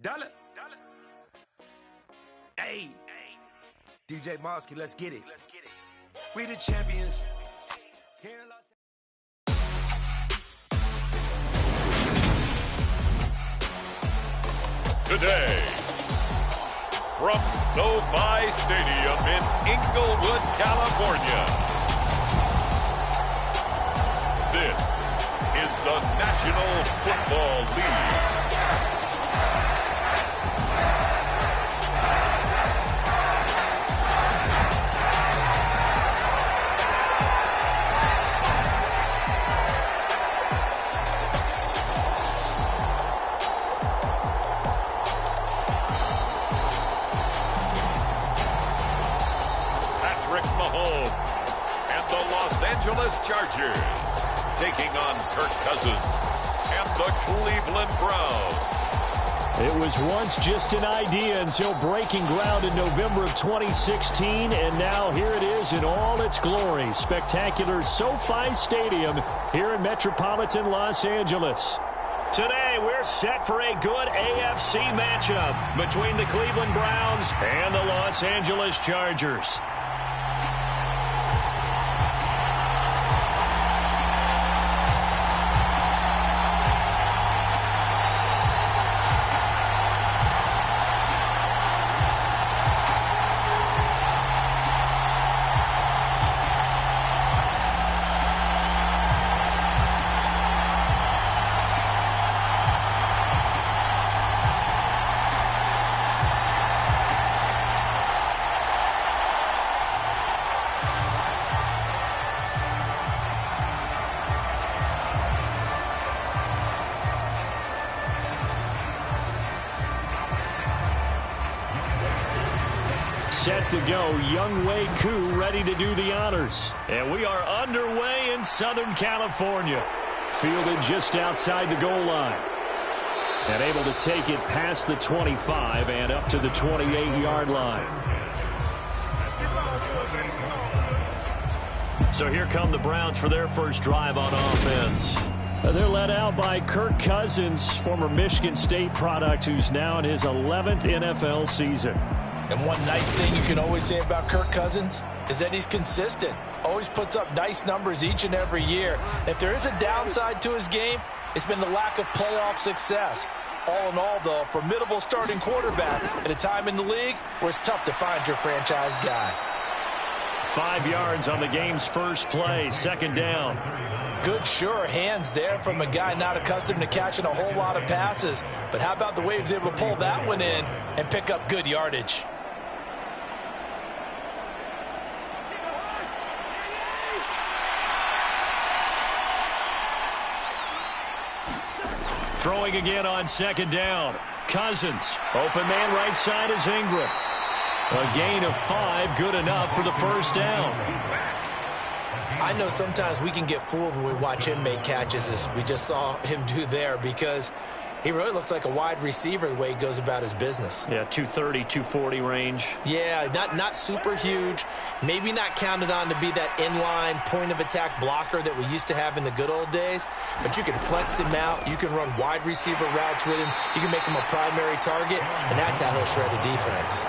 Dollar. Hey, DJ Mosky, let's get it. We the champions. Today, from SoFi Stadium in Inglewood, California, this is the National Football League. Angeles Chargers taking on Kirk Cousins and the Cleveland Browns. It was once just an idea until breaking ground in November of 2016, and now here it is in all its glory. Spectacular SoFi Stadium here in metropolitan Los Angeles. Today, we're set for a good AFC matchup between the Cleveland Browns and the Los Angeles Chargers. Set to go, Younghoes Koo ready to do the honors. And we are underway in Southern California. Fielded just outside the goal line. And able to take it past the 25 and up to the 28-yard line. So here come the Browns for their first drive on offense. They're led out by Kirk Cousins, former Michigan State product, who's now in his 11th NFL season. And one nice thing you can always say about Kirk Cousins is that he's consistent. Always puts up nice numbers each and every year. If there is a downside to his game, it's been the lack of playoff success. All in all, though, a formidable starting quarterback at a time in the league where it's tough to find your franchise guy. 5 yards on the game's first play, second down. Good, sure hands there from a guy not accustomed to catching a whole lot of passes. But how about the way he was able to pull that one in and pick up good yardage? Throwing again on second down. Cousins. Open man right side is Ingram. A gain of 5, good enough for the first down. I know sometimes we can get fooled when we watch him make catches, as we just saw him do there, because he really looks like a wide receiver the way he goes about his business. Yeah, 230, 240 range. Yeah, not super huge. Maybe not counted on to be that inline point-of-attack blocker that we used to have in the good old days. But you can flex him out. You can run wide receiver routes with him. You can make him a primary target, and that's how he'll shred a defense.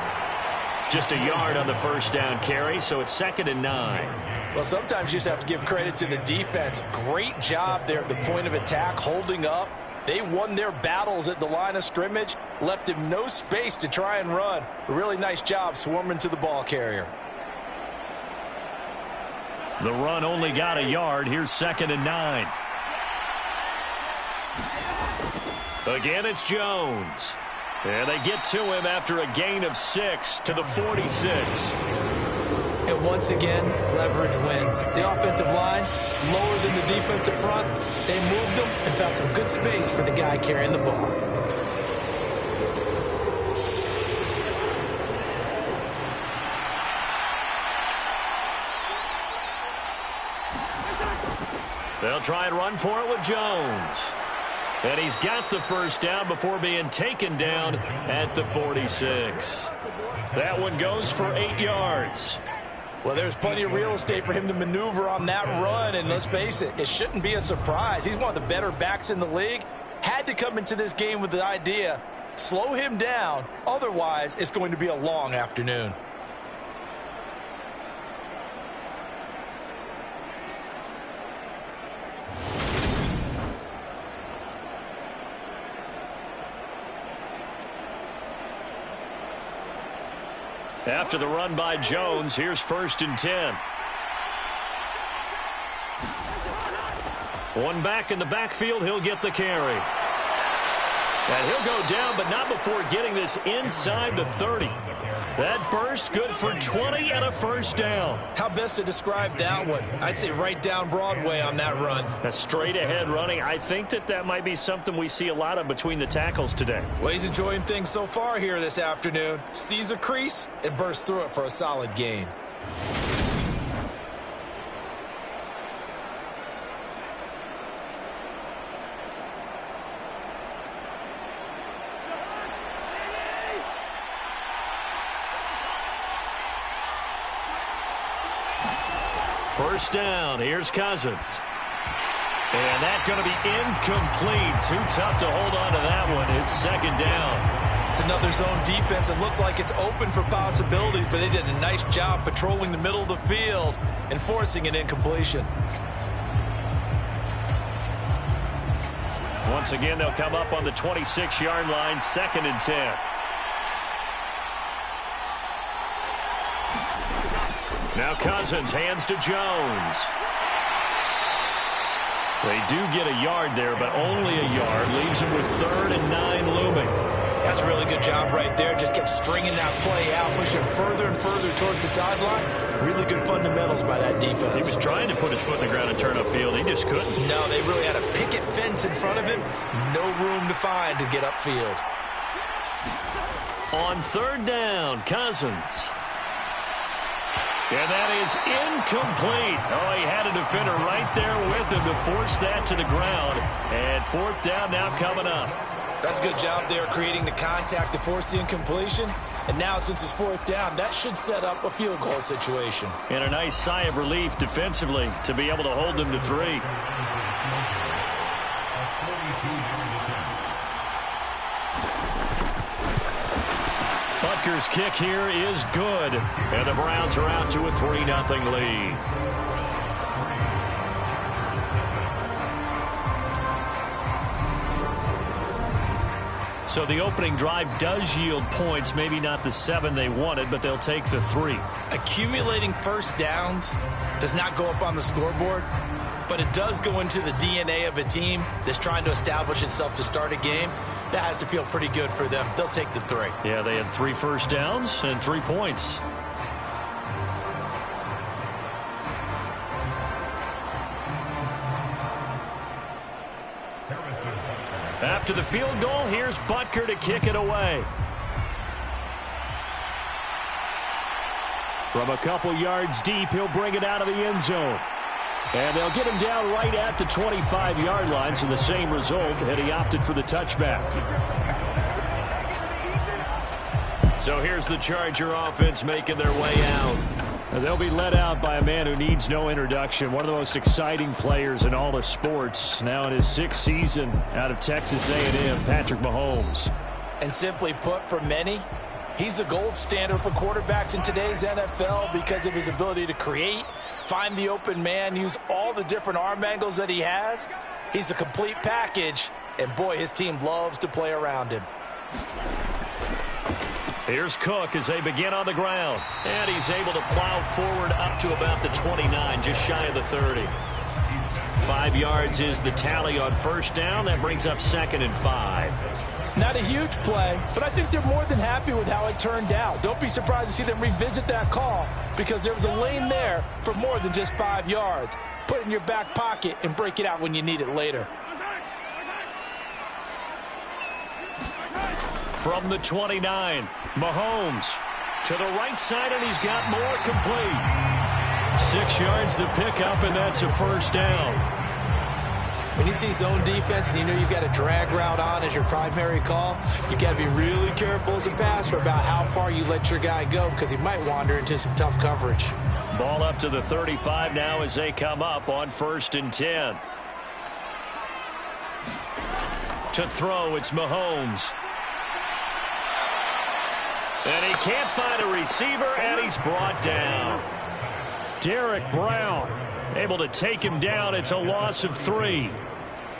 Just a yard on the first down carry, so it's 2nd and 9. Well, sometimes you just have to give credit to the defense. Great job there at the point of attack, holding up. They won their battles at the line of scrimmage, left him no space to try and run. A really nice job swarming to the ball carrier. The run only got a yard. Here's 2nd and 9. Again, it's Jones. And they get to him after a gain of 6 to the 46. And once again, leverage wins. The offensive line, lower than the defensive front. They moved them and found some good space for the guy carrying the ball. They'll try and run for it with Jones. And he's got the first down before being taken down at the 46. That one goes for 8 yards. Well, there's plenty of real estate for him to maneuver on that run, and let's face it, it shouldn't be a surprise. He's one of the better backs in the league. Had to come into this game with the idea Slow him down. Otherwise, it's going to be a long afternoon. After the run by Jones, here's 1st and 10. One back in the backfield, he'll get the carry. And he'll go down, but not before getting this inside the 30. That burst good for 20 and a first down. How best to describe that one? I'd say right down Broadway on that run. A straight ahead running. I think that might be something we see a lot of between the tackles today. Well, he's enjoying things so far here this afternoon. Sees a crease and bursts through it for a solid gain. First down, here's Cousins. And that's going to be incomplete. Too tough to hold on to that one. It's 2nd down. It's another zone defense. It looks like it's open for possibilities, but they did a nice job patrolling the middle of the field and forcing an incompletion. Once again, they'll come up on the 26-yard line, 2nd and 10. Now Cousins hands to Jones. They do get a yard there, but only a yard. Leaves him with 3rd and 9 looming. That's a really good job right there. Just kept stringing that play out, pushing further and further towards the sideline. Really good fundamentals by that defense. He was trying to put his foot in the ground and turn upfield. He just couldn't. No, they really had a picket fence in front of him. No room to find to get upfield. On 3rd down, Cousins. And that is incomplete. Oh, he had a defender right there with him to force that to the ground. And 4th down now coming up. That's a good job there creating the contact to force the incompletion. And now since it's 4th down, that should set up a field goal situation. And a nice sigh of relief defensively to be able to hold them to 3. Butker's kick here is good. And the Browns are out to a 3-0 lead. So the opening drive does yield points, maybe not the 7 they wanted, but they'll take the 3. Accumulating first downs does not go up on the scoreboard, but it does go into the DNA of a team that's trying to establish itself to start a game. That has to feel pretty good for them. They'll take the 3. Yeah, they had 3 first downs and 3 points. After the field goal, here's Butker to kick it away. From a couple yards deep, he'll bring it out of the end zone. And they'll get him down right at the 25-yard line, so the same result, and he opted for the touchback. So here's the Charger offense making their way out. They'll be led out by a man who needs no introduction. One of the most exciting players in all of sports. Now in his 6th season out of Texas A&M, Patrick Mahomes. And simply put, for many, he's the gold standard for quarterbacks in today's NFL because of his ability to create, find the open man, use all the different arm angles that he has. He's a complete package, and boy, his team loves to play around him. Here's Cook as they begin on the ground. And he's able to plow forward up to about the 29, just shy of the 30. 5 yards is the tally on first down. That brings up 2nd and 5. Not a huge play, but I think they're more than happy with how it turned out. Don't be surprised to see them revisit that call because there was a lane there for more than just 5 yards. Put it in your back pocket and break it out when you need it later. From the 29, Mahomes to the right side, and he's got more complete. 6 yards the pickup, and that's a first down. When you see zone defense and you know you've got a drag route on as your primary call, you got to be really careful as a passer about how far you let your guy go because he might wander into some tough coverage. Ball up to the 35 now as they come up on 1st and 10. To throw, it's Mahomes. And he can't find a receiver, and he's brought down. Derek Brown able to take him down. It's a loss of 3.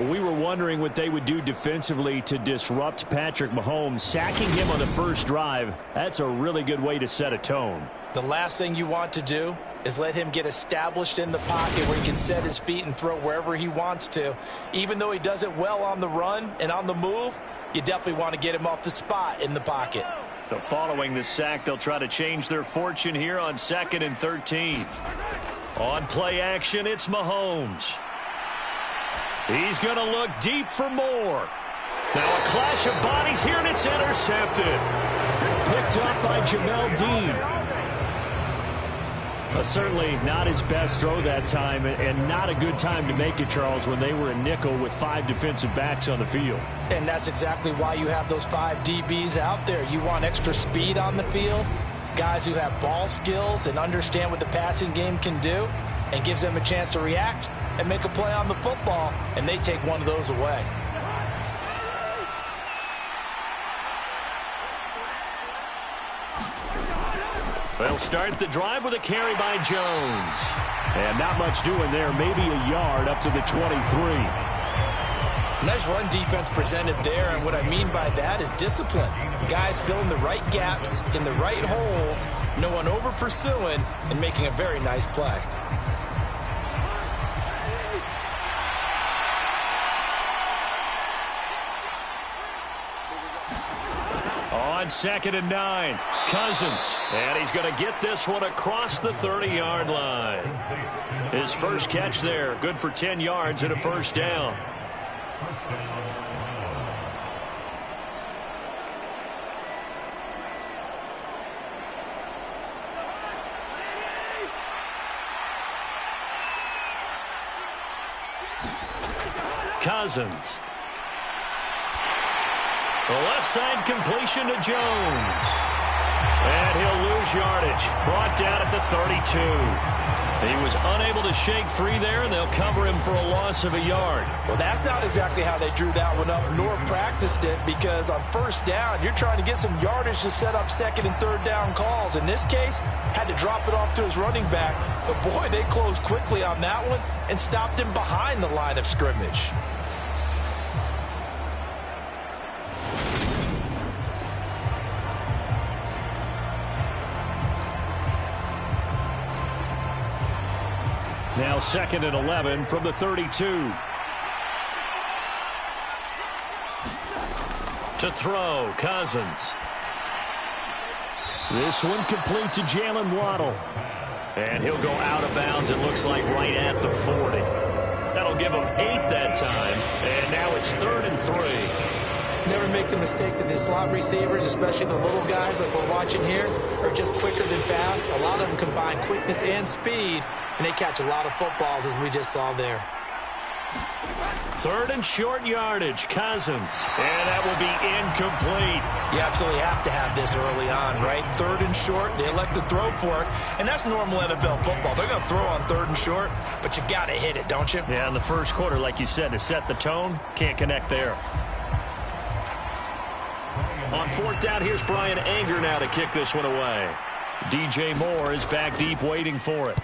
We were wondering what they would do defensively to disrupt Patrick Mahomes. Sacking him on the first drive, that's a really good way to set a tone. The last thing you want to do is let him get established in the pocket where he can set his feet and throw wherever he wants to. Even though he does it well on the run and on the move, you definitely want to get him off the spot in the pocket. So following the sack, they'll try to change their fortune here on 2nd and 13. On play action, it's Mahomes. He's going to look deep for more. Now a clash of bodies here, and it's intercepted. Picked up by Jamel Dean. Certainly not his best throw that time, and not a good time to make it, Charles, when they were a nickel with 5 defensive backs on the field. And that's exactly why you have those 5 DBs out there. You want extra speed on the field, guys who have ball skills and understand what the passing game can do, and gives them a chance to react and make a play on the football, and they take one of those away. They'll start the drive with a carry by Jones. And not much doing there, maybe a yard up to the 23. Nice run defense presented there, and what I mean by that is discipline. Guys filling the right gaps in the right holes, no one over pursuing, and making a very nice play. On 2nd and 9, Cousins. And he's going to get this one across the 30-yard line. His first catch there, good for 10 yards and a first down. Cousins. The left side completion to Jones. And he'll lose yardage. Brought down at the 32. He was unable to shake free there, and they'll cover him for a loss of a yard. Well, that's not exactly how they drew that one up, nor practiced it, because on first down, you're trying to get some yardage to set up 2nd and 3rd down calls. In this case, had to drop it off to his running back. But, boy, they closed quickly on that one and stopped him behind the line of scrimmage. Now 2nd and 11 from the 32. To throw, Cousins. This one complete to Jalen Waddle. And he'll go out of bounds, it looks like, right at the 40. That'll give him 8 that time. And now it's 3rd and 3. Never make the mistake that the slot receivers, especially the little guys like we're watching here, are just quicker than fast. A lot of them combine quickness and speed, and they catch a lot of footballs, as we just saw there. 3rd and short yardage, Cousins. And that will be incomplete. You absolutely have to have this early on, right? 3rd and short, they elect to throw for it, and that's normal NFL football. They're going to throw on 3rd and short, but you've got to hit it, don't you? Yeah, in the first quarter, like you said, to set the tone, can't connect there. On 4th down, here's Brian Anger now to kick this one away. DJ Moore is back deep waiting for it.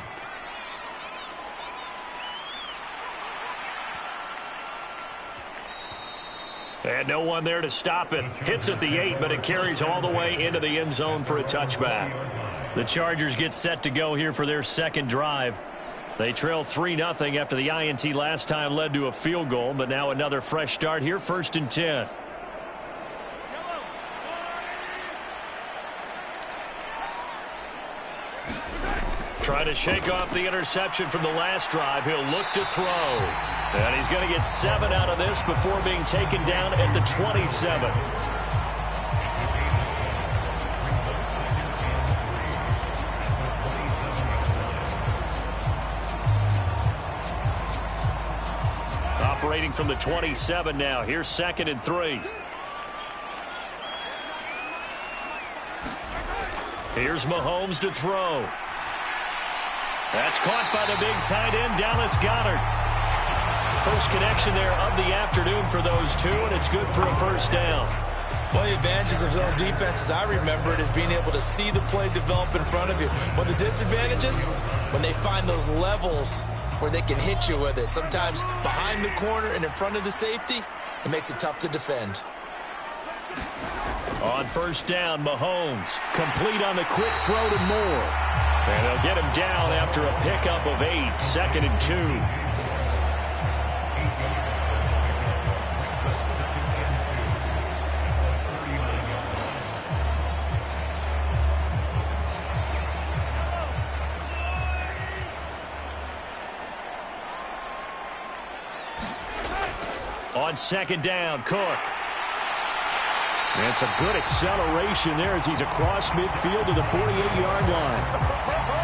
And no one there to stop it. Hits at the 8, but it carries all the way into the end zone for a touchback. The Chargers get set to go here for their 2nd drive. They trail 3-0 after the INT last time led to a field goal, but now another fresh start here, 1st and 10. Trying to shake off the interception from the last drive. He'll look to throw. And he's going to get 7 out of this before being taken down at the 27. Operating from the 27 now. Here's 2nd and 3. Here's Mahomes to throw. That's caught by the big tight end, Dallas Goedert. First connection there of the afternoon for those two, and it's good for a first down. One of the advantages of zone defense, as I remember it, is being able to see the play develop in front of you. One of the disadvantages, when they find those levels where they can hit you with it, sometimes behind the corner and in front of the safety, it makes it tough to defend. On first down, Mahomes complete on the quick throw to Moore. And they'll get him down after a pickup of 8, 2nd and 2. On second down, Cook. And it's a good acceleration there as he's across midfield to the 48-yard line.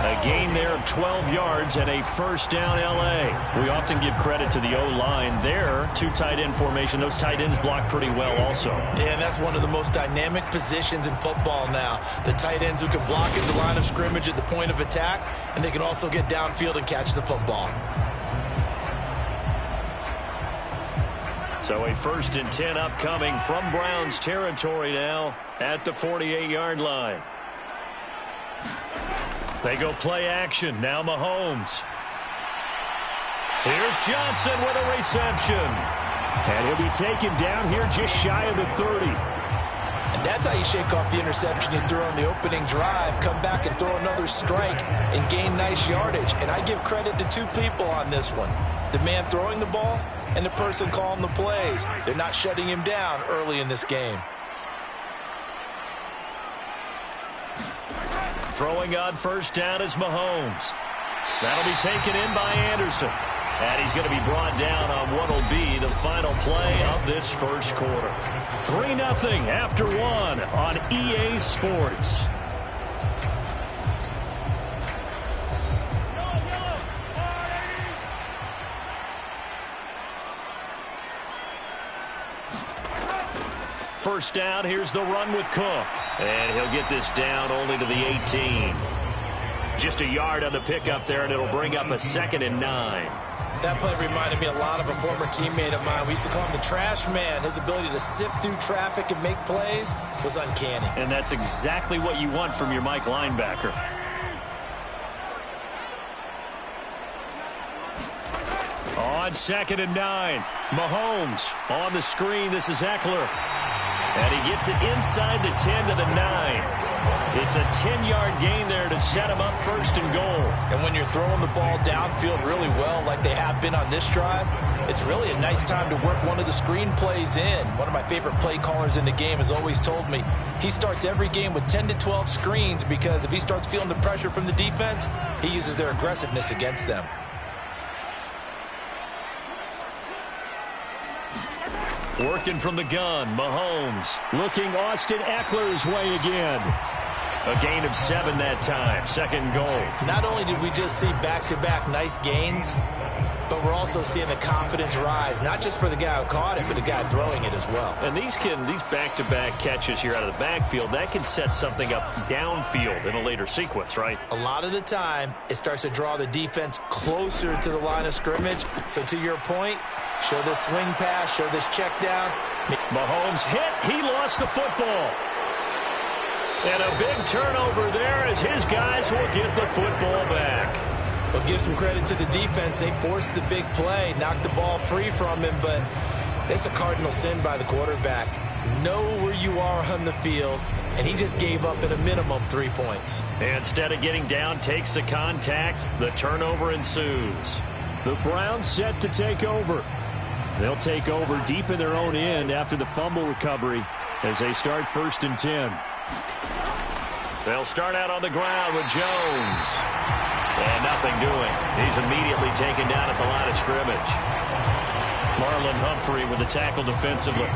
A gain there of 12 yards and a first down L.A. We often give credit to the O-line there. 2 tight end formation. Those tight ends block pretty well also. Yeah, and that's one of the most dynamic positions in football now. The tight ends who can block at the line of scrimmage at the point of attack, and they can also get downfield and catch the football. So a 1st and 10 upcoming from Browns territory now at the 48-yard line. They go play action. Now Mahomes. Here's Johnson with a reception. And he'll be taken down here just shy of the 30. And that's how you shake off the interception you threw on the opening drive. Come back and throw another strike and gain nice yardage. And I give credit to 2 people on this one. The man throwing the ball and the person calling the plays. They're not shutting him down early in this game. Throwing on first down is Mahomes. That'll be taken in by Anderson. And he's going to be brought down on what will be the final play of this first quarter. 3-0 after 1 on EA Sports. First down, here's the run with Cook. And he'll get this down only to the 18. Just a yard on the pickup there, and it'll bring up a 2nd and 9. That play reminded me a lot of a former teammate of mine. We used to call him the trash man. His ability to sift through traffic and make plays was uncanny. And that's exactly what you want from your Mike linebacker. On 2nd and 9, Mahomes on the screen. This is Eckler. And he gets it inside the 10 to the 9. It's a 10-yard gain there to set him up 1st and goal. And when you're throwing the ball downfield really well like they have been on this drive, it's really a nice time to work one of the screen plays in. One of my favorite play callers in the game has always told me he starts every game with 10 to 12 screens because if he starts feeling the pressure from the defense, he uses their aggressiveness against them. Working from the gun, Mahomes looking Austin Eckler's way again. A gain of 7 that time, 2nd goal. Not only did we just see back-to-back nice gains, but we're also seeing the confidence rise, not just for the guy who caught it, but the guy throwing it as well. And these back-to-back catches here out of the backfield, that can set something up downfield in a later sequence, right? A lot of the time, it starts to draw the defense closer to the line of scrimmage. So to your point, show this swing pass, show this check down. Mahomes hit, he lost the football. And a big turnover there as his guys will get the football back. Well, give some credit to the defense. They forced the big play, knocked the ball free from him, but it's a cardinal sin by the quarterback. Know where you are on the field, and he just gave up at a minimum 3 points. And instead of getting down, takes the contact. The turnover ensues. The Browns set to take over. They'll take over deep in their own end after the fumble recovery as they start 1st and 10. They'll start out on the ground with Jones. And nothing doing. He's immediately taken down at the line of scrimmage. Marlon Humphrey with the tackle defensively.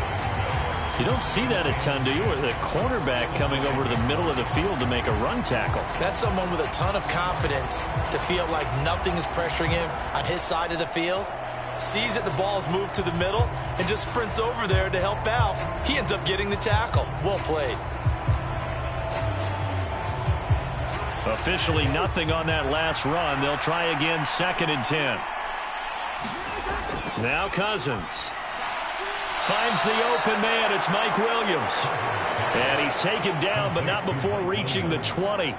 You don't see that a ton, do you? The cornerback coming over to the middle of the field to make a run tackle. That's someone with a ton of confidence to feel like nothing is pressuring him on his side of the field. Sees that the ball's moved to the middle and just sprints over there to help out. He ends up getting the tackle. Well played. Officially nothing on that last run. They'll try again 2nd and 10. Now Cousins. Finds the open man. It's Mike Williams. And he's taken down, but not before reaching the 20.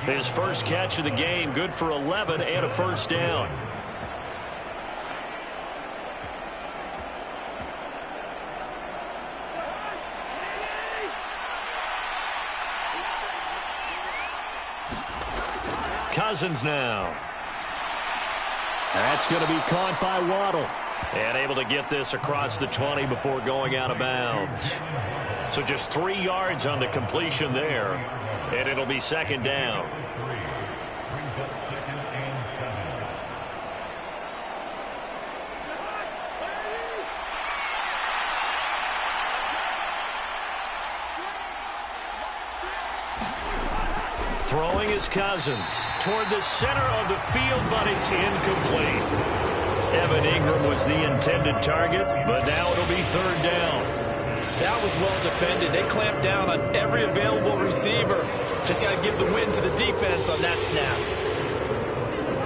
His first catch of the game, good for 11 and a first down. Cousins now. That's going to be caught by Waddle. And able to get this across the 20 before going out of bounds. So just 3 yards on the completion there. And it'll be second down. Throwing is Cousins toward the center of the field, but it's incomplete. Evan Ingram was the intended target, but now it'll be third down. That was well defended. They clamped down on every available receiver. Just got to give the win to the defense on that snap.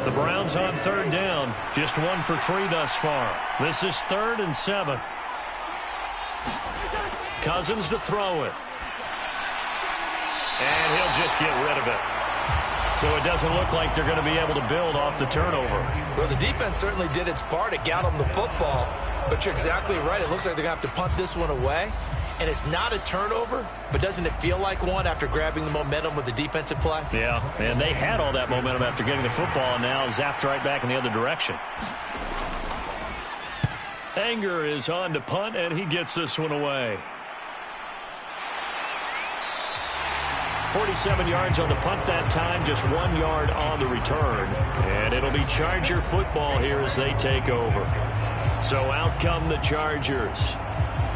The Browns on third down, just 1 for 3 thus far. This is 3rd and 7. Cousins to throw it. And he'll just get rid of it. So it doesn't look like they're going to be able to build off the turnover. Well, the defense certainly did its part to get them the football. But you're exactly right. It looks like they're going to have to punt this one away. And it's not a turnover, but doesn't it feel like one after grabbing the momentum with the defensive play? Yeah, and they had all that momentum after getting the football, and now zapped right back in the other direction. Anger is on to punt, and he gets this one away. 47 yards on the punt that time, just 1 yard on the return. And it'll be Charger football here as they take over. So out come the Chargers.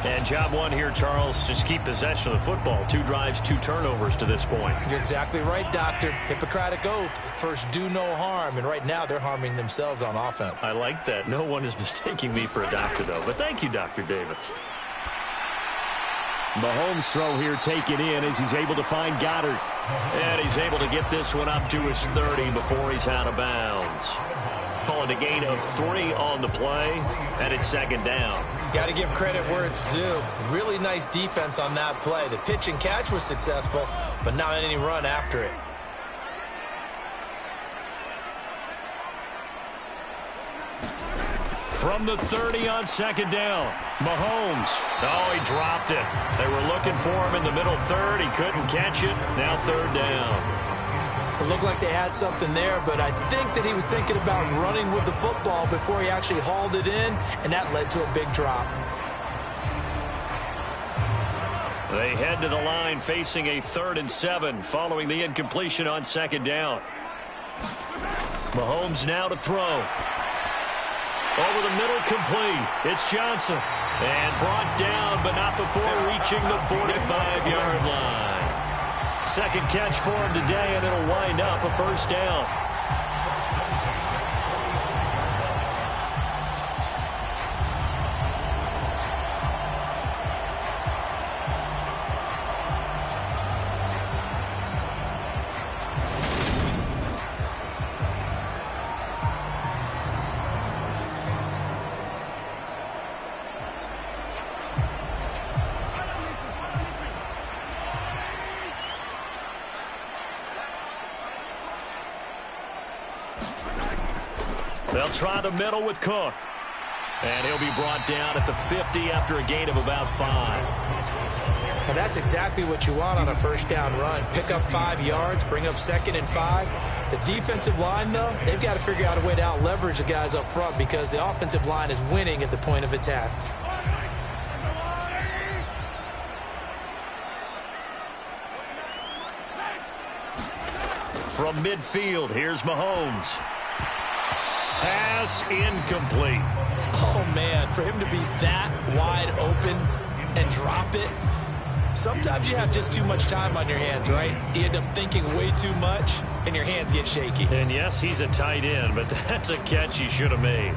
And job one here, Charles, just keep possession of the football. 2 drives, 2 turnovers to this point. You're exactly right, Doctor. Hippocratic oath. First, do no harm. And right now, they're harming themselves on offense. I like that. No one is mistaking me for a doctor, though. But thank you, Dr. Davis. Mahomes' throw here taken in as he's able to find Goddard. And he's able to get this one up to his 30 before he's out of bounds. Calling a gain of 3 on the play, and it's second down. Got to give credit where it's due. Really nice defense on that play. The pitch and catch was successful, but not any run after it. From the 30 on second down, Mahomes. Oh, he dropped it. They were looking for him in the middle third. He couldn't catch it. Now third down. It looked like they had something there, but I think that he was thinking about running with the football before he actually hauled it in, and that led to a big drop. They head to the line facing a 3rd and 7 following the incompletion on second down. Mahomes now to throw. Over the middle, complete. It's Johnson. And brought down, but not before reaching the 45-yard line. Second catch for him today, and it'll wind up a first down. They'll try the middle with Cook. And he'll be brought down at the 50 after a gain of about 5. And that's exactly what you want on a first down run. Pick up 5 yards, bring up 2nd and 5. The defensive line, though, they've got to figure out a way to out-leverage the guys up front because the offensive line is winning at the point of attack. From midfield, here's Mahomes. Pass incomplete. Oh, man, for him to be that wide open and drop it, sometimes you have just too much time on your hands, right? You end up thinking way too much, and your hands get shaky. And, yes, he's a tight end, but that's a catch he should have made.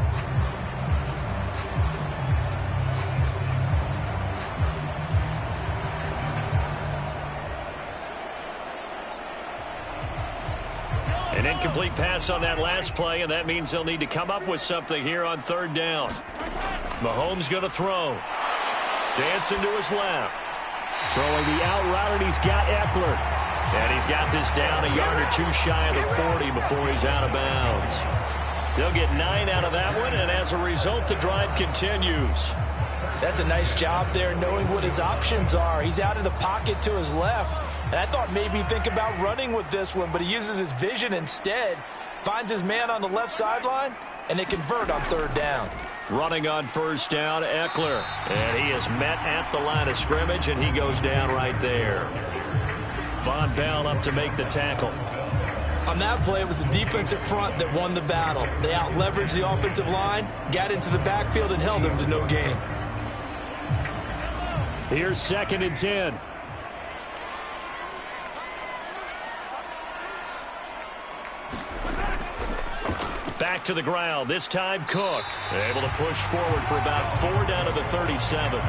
An incomplete pass on that last play, and that means they'll need to come up with something here on third down. Mahomes going to throw. Dancing to his left. Throwing the out route, and he's got Eckler. And he's got this down a yard or two shy of the 40 before he's out of bounds. They'll get 9 out of that one, and as a result, the drive continues. That's a nice job there knowing what his options are. He's out of the pocket to his left, and I thought maybe he'd think about running with this one, but he uses his vision instead, finds his man on the left sideline, and they convert on third down. Running on first down, Eckler. And he is met at the line of scrimmage, and he goes down right there. Von Bell up to make the tackle. On that play, it was the defensive front that won the battle. They out-leveraged the offensive line, got into the backfield, and held him to no gain. Here's 2nd and 10. Back to the ground. This time Cook able to push forward for about 4 down to the 37.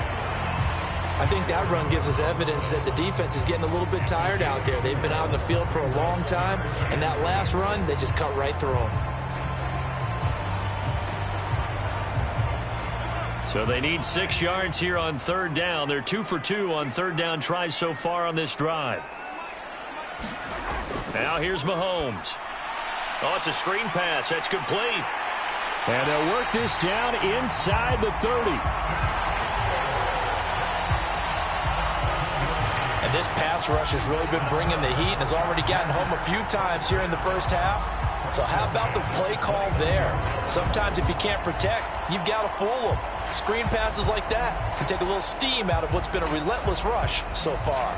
I think that run gives us evidence that the defense is getting a little bit tired out there. They've been out in the field for a long time, and that last run, they just cut right through them. So they need 6 yards here on third down. They're 2 for 2 on third down tries so far on this drive. Now here's Mahomes. Oh, it's a screen pass. That's complete. And they'll work this down inside the 30. And this pass rush has really been bringing the heat and has already gotten home a few times here in the first half. So how about the play call there? Sometimes if you can't protect, you've got to fool them. Screen passes like that can take a little steam out of what's been a relentless rush so far.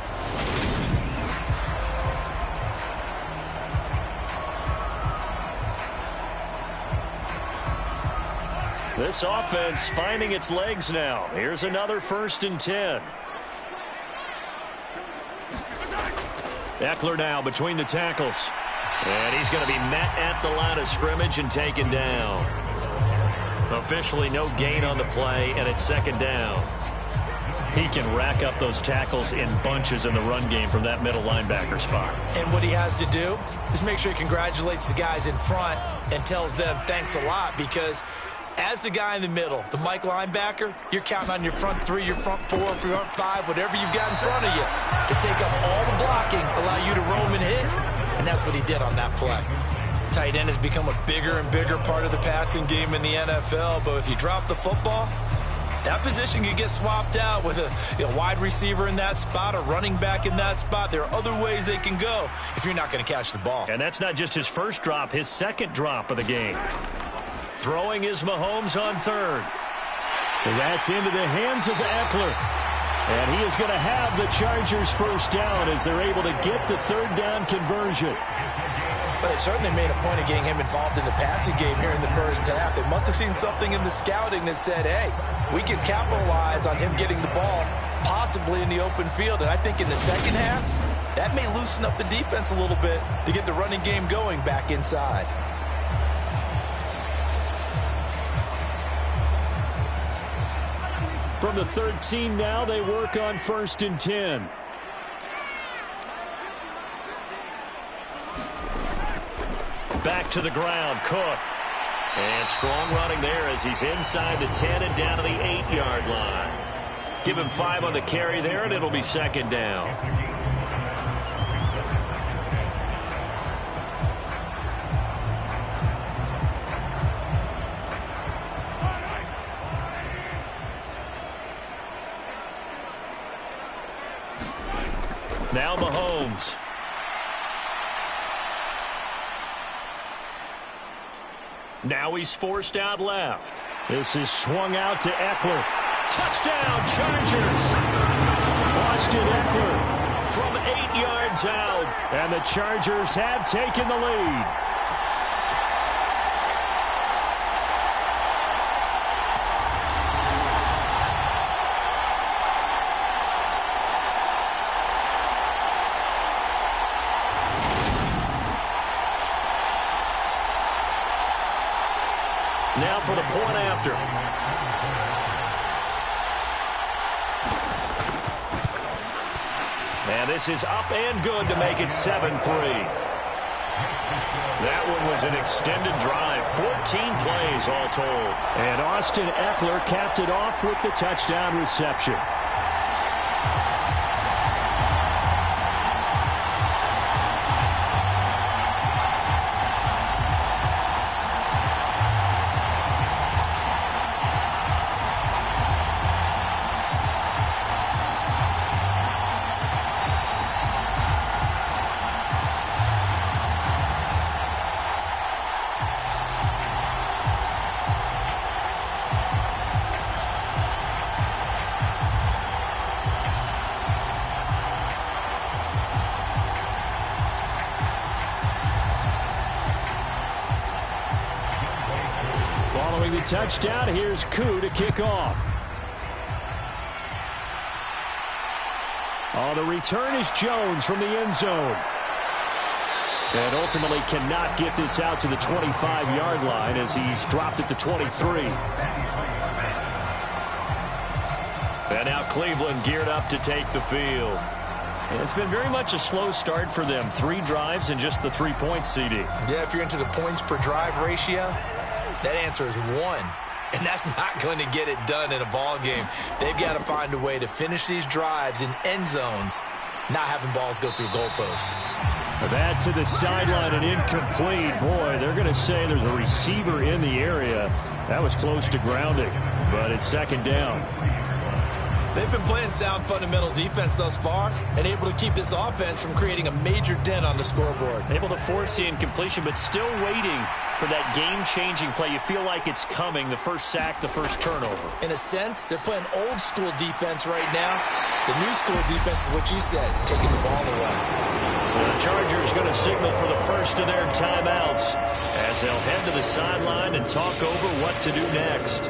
This offense finding its legs now. Here's another 1st and 10. Eckler now between the tackles. And he's going to be met at the line of scrimmage and taken down. Officially no gain on the play, and it's 2nd down. He can rack up those tackles in bunches in the run game from that middle linebacker spot. And what he has to do is make sure he congratulates the guys in front and tells them thanks a lot, because as the guy in the middle, the Mike linebacker, you're counting on your front 3, your front 4, your front 5, whatever you've got in front of you to take up all the blocking, allow you to roam and hit. And that's what he did on that play. Tight end has become a bigger and bigger part of the passing game in the NFL, but if you drop the football, that position can get swapped out with a wide receiver in that spot, a running back in that spot. There are other ways they can go if you're not going to catch the ball. And that's not just his first drop, his 2nd drop of the game. Throwing is Mahomes on third. And that's into the hands of Eckler. And he is going to have the Chargers first down as they're able to get the third down conversion. But it certainly made a point of getting him involved in the passing game here in the first half. They must have seen something in the scouting that said, hey, we can capitalize on him getting the ball possibly in the open field. And I think in the second half, that may loosen up the defense a little bit to get the running game going back inside. From the 13 now, they work on 1st and 10. Back to the ground, Cook. And strong running there as he's inside the 10 and down to the 8-yard line. Give him 5 on the carry there, and it'll be 2nd down. Now Mahomes. Now he's forced out left. This is swung out to Eckler. Touchdown, Chargers! Austin Eckler from 8 yards out. And the Chargers have taken the lead. Now for the point after. And this is up and good to make it 7-3. That one was an extended drive, 14 plays all told. And Austin Eckler capped it off with the touchdown reception. touchdown. Here's Koo to kick off. On the return is Jones from the end zone. And ultimately cannot get this out to the 25-yard line as he's dropped at the 23. And now Cleveland geared up to take the field. And it's been very much a slow start for them. 3 drives and just the 3 points, CD. Yeah, if you're into the points per drive ratio, that answer is 1. And that's not going to get it done in a ball game. They've got to find a way to finish these drives in end zones, not having balls go through goalposts. That to the sideline and incomplete. Boy, they're going to say there's a receiver in the area. That was close to grounding, but it's second down. They've been playing sound fundamental defense thus far and able to keep this offense from creating a major dent on the scoreboard. Able to force the incompletion, but still waiting for that game-changing play. You feel like it's coming, the first sack, the first turnover. In a sense, they're playing old-school defense right now. The new school defense is what you said, taking the ball away. The Chargers going to signal for the first of their timeouts as they'll head to the sideline and talk over what to do next.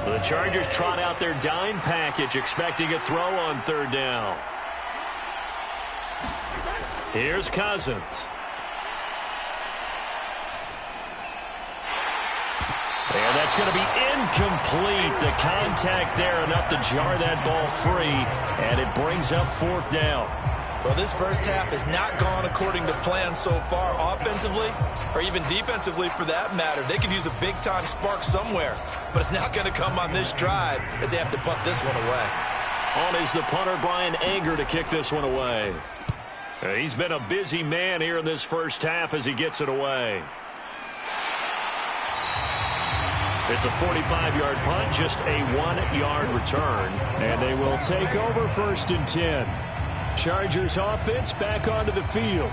The Chargers trot out their dime package, expecting a throw on third down. Here's Cousins. And that's going to be incomplete. The contact there enough to jar that ball free, and it brings up fourth down. Well, this first half has not gone according to plan so far offensively, or even defensively for that matter. They could use a big-time spark somewhere, but it's not going to come on this drive as they have to punt this one away. On is the punter, Brian Anger, to kick this one away. He's been a busy man here in this first half as he gets it away. It's a 45-yard punt, just a 1-yard return, and they will take over first and 10. Chargers offense back onto the field.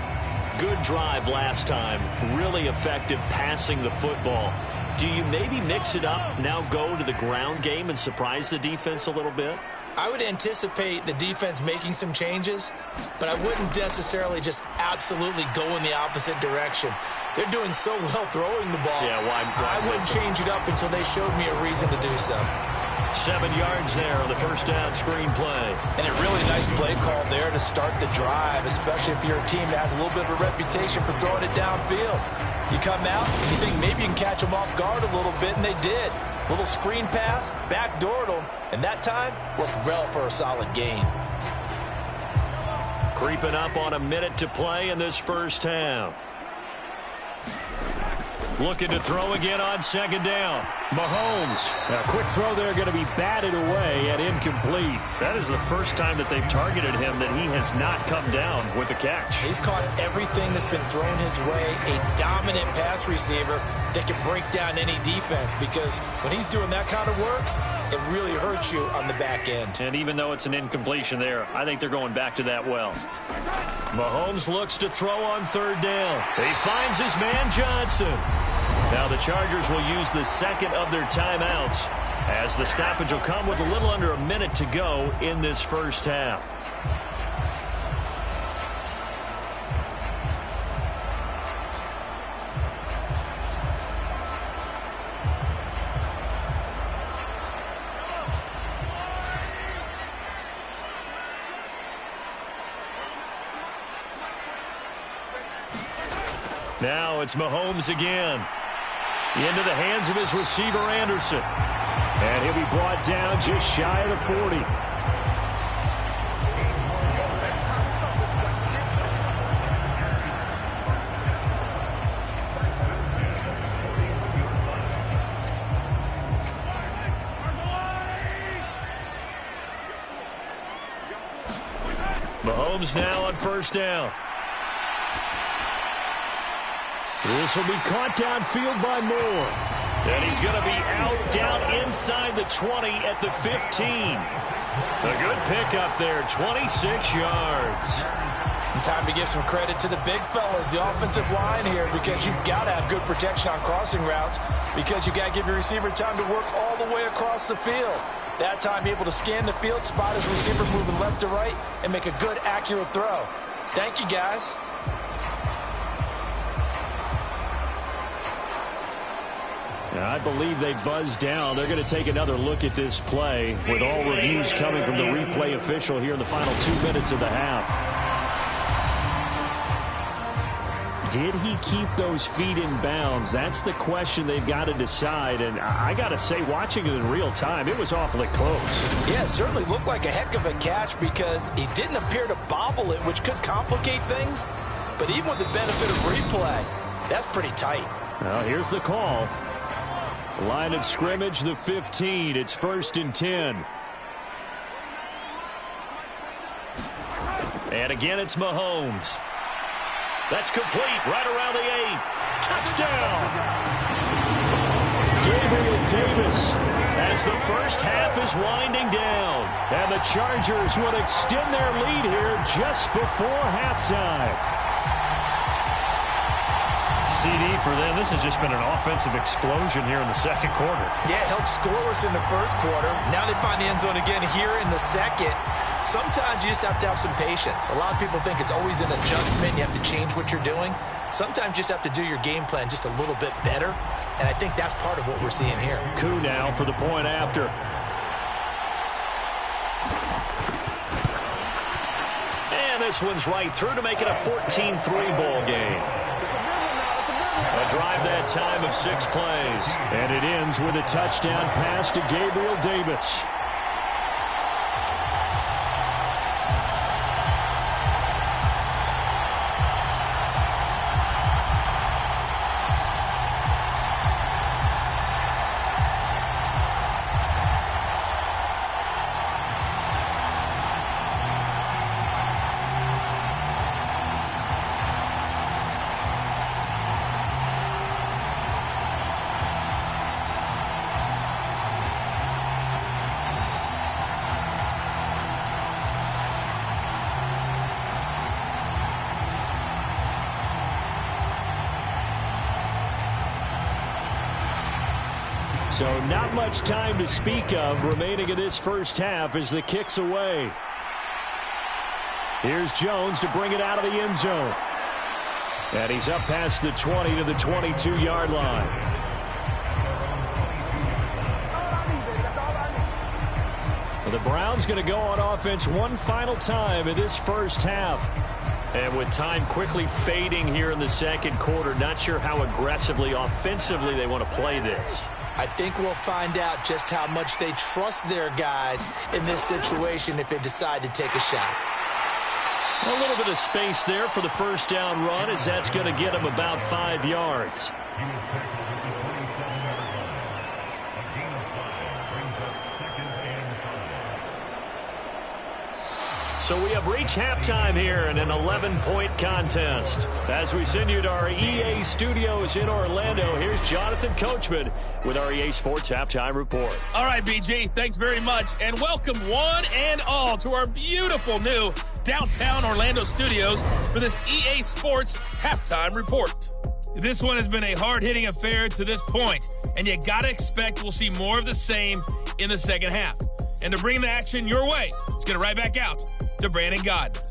Good drive last time. Really effective passing the football. Do you maybe mix it up, now go to the ground game and surprise the defense a little bit? I would anticipate the defense making some changes, but I wouldn't necessarily just absolutely go in the opposite direction. They're doing so well throwing the ball. Yeah, why I wouldn't change it up until they showed me a reason to do so. 7 yards there on the first down screen play. And a really nice play call there to start the drive, especially if you're a team that has a little bit of a reputation for throwing it downfield. You come out and you think maybe you can catch them off guard a little bit, and they did. Little screen pass, backdoored them, and that time worked well for a solid gain. Creeping up on a minute to play in this first half. Looking to throw again on second down. Mahomes. A quick throw there going to be batted away and incomplete. That is the first time that they've targeted him that he has not come down with a catch. He's caught everything that's been thrown his way. A dominant pass receiver that can break down any defense, because when he's doing that kind of work, it really hurts you on the back end. And even though it's an incompletion there, I think they're going back to that well. Mahomes looks to throw on third down. He finds his man Johnson. Now the Chargers will use the second of their timeouts as the stoppage will come with a little under a minute to go in this first half. Now it's Mahomes again. Into the hands of his receiver, Anderson. And he'll be brought down just shy of the 40. Mahomes now on first down. This will be caught downfield by Moore. And he's going to be out down inside the 20 at the 15. A good pickup there, 26 yards. And time to give some credit to the big fellas, the offensive line here, because you've got to have good protection on crossing routes, because you've got to give your receiver time to work all the way across the field. That time able to scan the field, spot his receiver moving left to right, and make a good, accurate throw. Thank you, guys. I believe they buzzed down. They're going to take another look at this play with all reviews coming from the replay official here in the final 2 minutes of the half. Did he keep those feet in bounds? That's the question they've got to decide. And I got to say, watching it in real time, it was awfully close. Yeah, it certainly looked like a heck of a catch because he didn't appear to bobble it, which could complicate things. But even with the benefit of replay, that's pretty tight. Well, here's the call. Line of scrimmage, the 15. It's 1st and 10. And again, it's Mahomes. That's complete right around the 8. Touchdown! Gabriel Davis as the first half is winding down. And the Chargers would extend their lead here just before halftime. CD for them. This has just been an offensive explosion here in the second quarter. Yeah, held scoreless in the first quarter. Now they find the end zone again here in the second. Sometimes you just have to have some patience. A lot of people think it's always an adjustment. You have to change what you're doing. Sometimes you just have to do your game plan just a little bit better. And I think that's part of what we're seeing here. Coup now for the point after. And this one's right through to make it a 14-3 ball game. A drive that time of 6 plays. And it ends with a touchdown pass to Gabriel Davis. So not much time to speak of remaining in this first half as the kick's away. Here's Jones to bring it out of the end zone. And he's up past the 20 to the 22-yard line. Well, the Browns going to go on offense one final time in this first half. And with time quickly fading here in the second quarter, not sure how aggressively, offensively they want to play this. I think we'll find out just how much they trust their guys in this situation if they decide to take a shot. A little bit of space there for the first down run as that's going to get them about 5 yards. So we have reached halftime here in an 11-point contest. As we send you to our EA studios in Orlando, here's Jonathan Coachman with our EA Sports Halftime Report. All right, BG, thanks very much. And welcome one and all to our beautiful new downtown Orlando studios for this EA Sports Halftime Report. This one has been a hard-hitting affair to this point, and you got to expect we'll see more of the same in the second half. And to bring the action your way, let's get it right back out to Brandon Godden.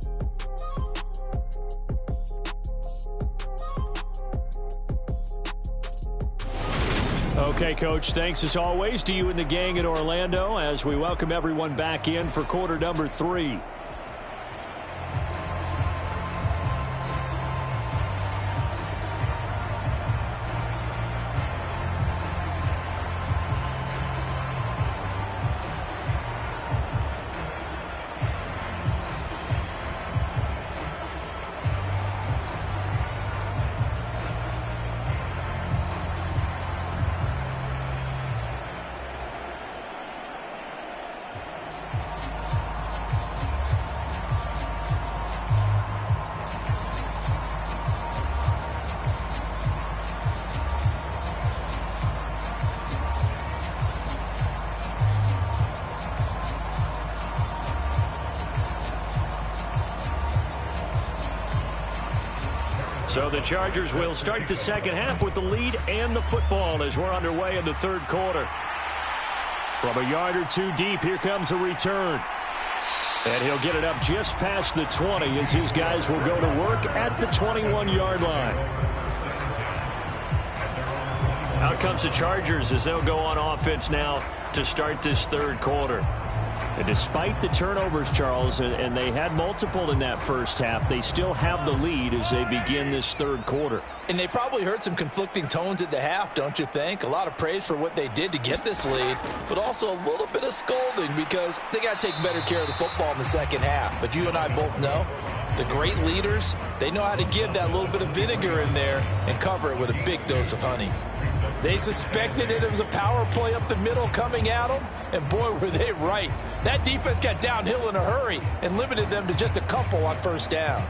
Okay, Coach, thanks as always to you and the gang in Orlando as we welcome everyone back in for quarter number 3. So the Chargers will start the second half with the lead and the football as we're underway in the third quarter. From a yard or two deep, here comes a return. And he'll get it up just past the 20 as his guys will go to work at the 21-yard line. Out comes the Chargers as they'll go on offense now to start this third quarter. And despite the turnovers, Charles, and they had multiple in that first half, they still have the lead as they begin this third quarter. And they probably heard some conflicting tones at the half, don't you think? A lot of praise for what they did to get this lead, but also a little bit of scolding because they got to take better care of the football in the second half. But you and I both know the great leaders, they know how to give that little bit of vinegar in there and cover it with a big dose of honey. They suspected it was a power play up the middle coming at them, and boy, were they right. That defense got downhill in a hurry and limited them to just a couple on first down.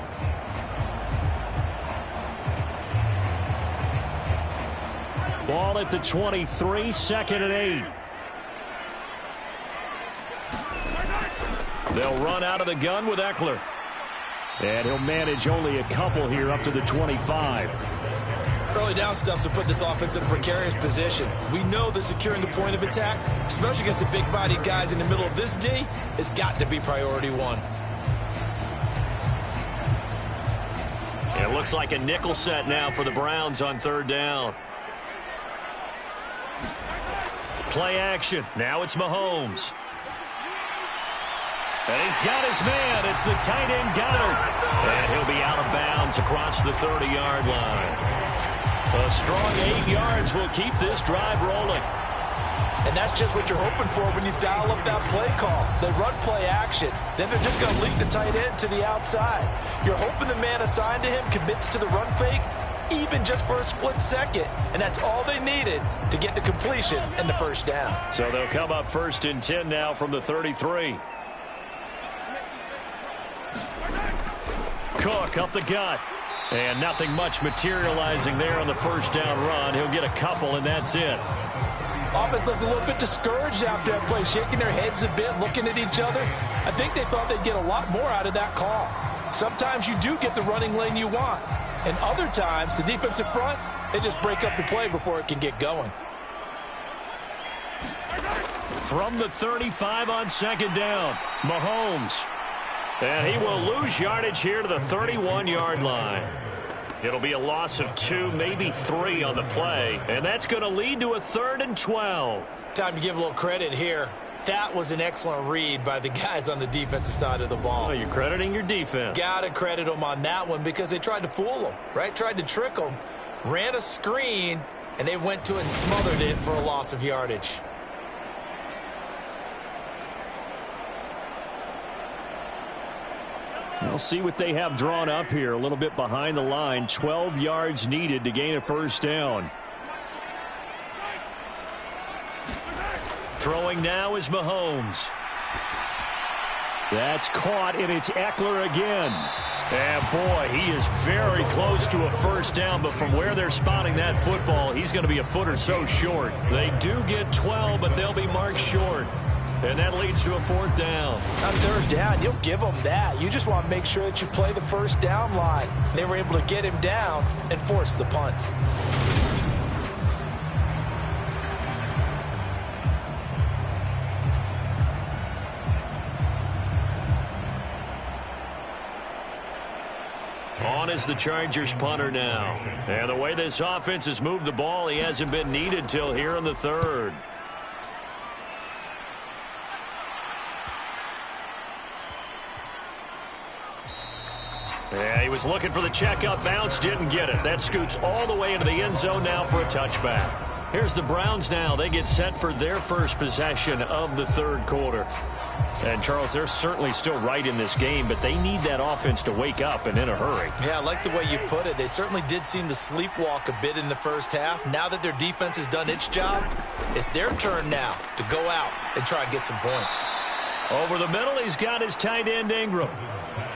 Ball at the 23, 2nd and 8. They'll run out of the gun with Eckler. And he'll manage only a couple here up to the 25. Early down stuff to put this offense in a precarious position. We know that securing the point of attack, especially against the big-bodied guys in the middle of this D, has got to be priority one. It looks like a nickel set now for the Browns on third down. Play action. Now it's Mahomes. And he's got his man. It's the tight end Goddard. And he'll be out of bounds across the 30-yard line. A strong 8 yards will keep this drive rolling. And that's just what you're hoping for when you dial up that play call. They run play action. Then they're just going to leak the tight end to the outside. You're hoping the man assigned to him commits to the run fake, even just for a split second. And that's all they needed to get the completion and the first down. So they'll come up 1st and 10 now from the 33. Cook up the gut. And nothing much materializing there on the first down run. He'll get a couple, and that's it. Offense looked a little bit discouraged after that play, shaking their heads a bit, looking at each other. I think they thought they'd get a lot more out of that call. Sometimes you do get the running lane you want. And other times, the defensive front, they just break up the play before it can get going. From the 35 on 2nd down, Mahomes. And he will lose yardage here to the 31-yard line. It'll be a loss of 2, maybe 3 on the play. And that's going to lead to a 3rd and 12. Time to give a little credit here. That was an excellent read by the guys on the defensive side of the ball. Oh, you're crediting your defense. Got to credit them on that one because they tried to fool them, right? Tried to trick them. Ran a screen, and they went to it and smothered it for a loss of yardage. We'll see what they have drawn up here. A little bit behind the line. 12 yards needed to gain a first down. Throwing now is Mahomes. That's caught, and it's Eckler again. And, boy, he is very close to a first down, but from where they're spotting that football, he's going to be a foot or so short. They do get 12, but they'll be marked short. And that leads to a 4th down. On third down, you'll give them that. You just want to make sure that you play the first down line. They were able to get him down and force the punt. On is the Chargers punter now. And the way this offense has moved the ball, he hasn't been needed till here in the 3rd. Yeah, he was looking for the checkup bounce, didn't get it. That scoots all the way into the end zone now for a touchback. Here's the Browns now. They get set for their first possession of the 3rd quarter. And, Charles, they're certainly still right in this game, but they need that offense to wake up and in a hurry. Yeah, I like the way you put it. They certainly did seem to sleepwalk a bit in the first half. Now that their defense has done its job, it's their turn now to go out and try and get some points. Over the middle, he's got his tight end Ingram.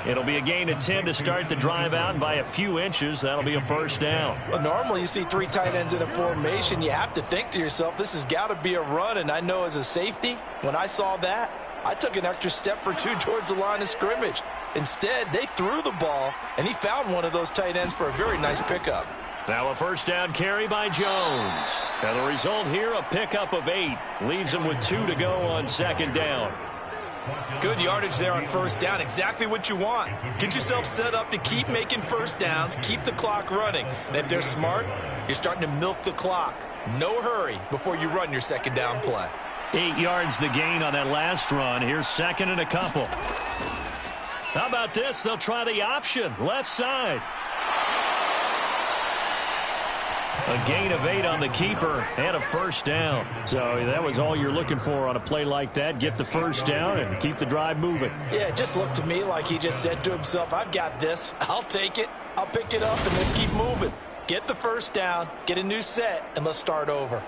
It'll be a gain of 10 to start the drive out, and by a few inches, that'll be a first down. Well, normally you see 3 tight ends in a formation. You have to think to yourself, this has got to be a run, and I know as a safety, when I saw that, I took an extra step or 2 towards the line of scrimmage. Instead, they threw the ball, and he found one of those tight ends for a very nice pickup. Now a first down carry by Jones. And the result here, a pickup of 8. Leaves him with 2 to go on second down. Good yardage there on first down. Exactly what you want. Get yourself set up to keep making first downs, keep the clock running. And if they're smart, you're starting to milk the clock. No hurry before you run your second down play. 8 yards the gain on that last run. Here's second and a couple. How about this? They'll try the option. Left side. A gain of 8 on the keeper and a first down. So that was all you're looking for on a play like that. Get the first down and keep the drive moving. Yeah, it just looked to me like he just said to himself, I've got this. I'll take it. I'll pick it up and let's keep moving. Get the first down, get a new set, and let's start over.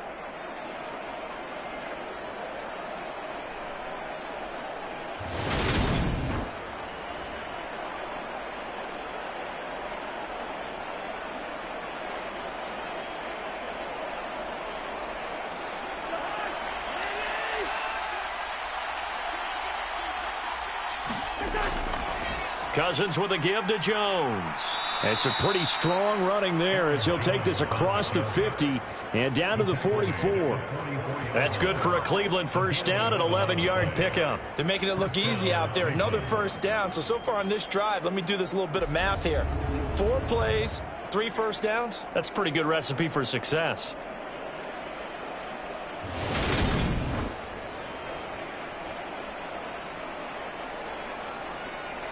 Cousins with a give to Jones. That's a pretty strong running there as he'll take this across the 50 and down to the 44. That's good for a Cleveland first down, an 11-yard pickup. They're making it look easy out there. Another first down. So far on this drive, let me do this little bit of math here. 4 plays, 3 first downs. That's a pretty good recipe for success.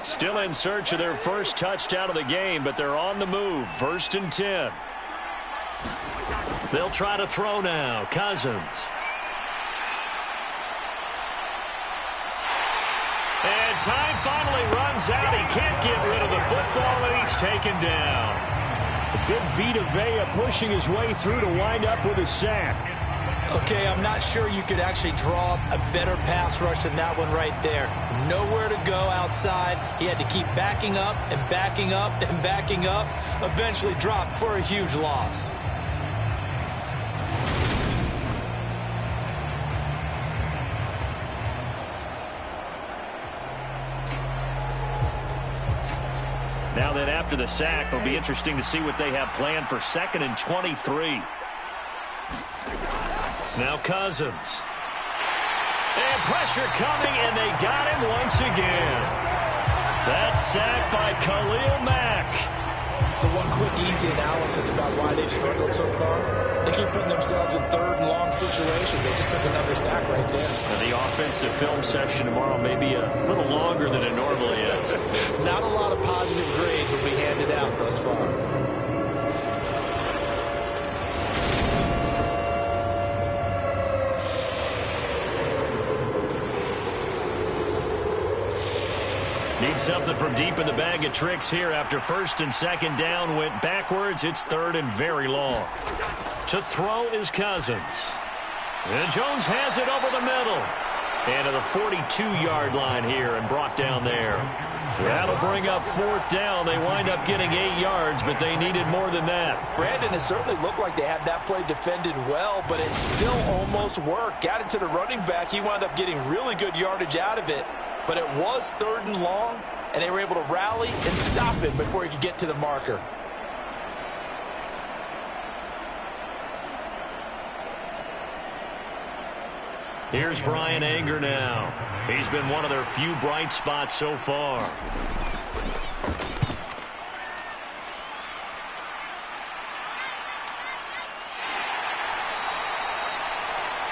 Still in search of their first touchdown of the game, but they're on the move. 1st and 10. They'll try to throw now. Cousins. And time finally runs out. He can't get rid of the football, and he's taken down. A big Vita Vea pushing his way through to wind up with a sack. Okay, I'm not sure you could actually draw a better pass rush than that one right there. Nowhere to go outside. He had to keep backing up and backing up and backing up. Eventually dropped for a huge loss. Now then, after the sack, it'll be interesting to see what they have planned for 2nd and 23. Now Cousins. And pressure coming, and they got him once again. That's sacked by Khalil Mack. So one quick, easy analysis about why they've struggled so far. They keep putting themselves in 3rd and long situations. They just took another sack right there. And the offensive film session tomorrow may be a little longer than it normally is. Not a lot of positive grades will be handed out thus far. Need something from deep in the bag of tricks here after 1st and 2nd down went backwards. It's 3rd and very long. To throw is Cousins. And Jones has it over the middle. And to the 42-yard line here and brought down there. That'll bring up 4th down. They wind up getting 8 yards, but they needed more than that. Brandon, it certainly looked like they had that play defended well, but it still almost worked. Got it to the running back. He wound up getting really good yardage out of it. But it was 3rd and long, and they were able to rally and stop him before he could get to the marker. Here's Brian Anger now. He's been one of their few bright spots so far.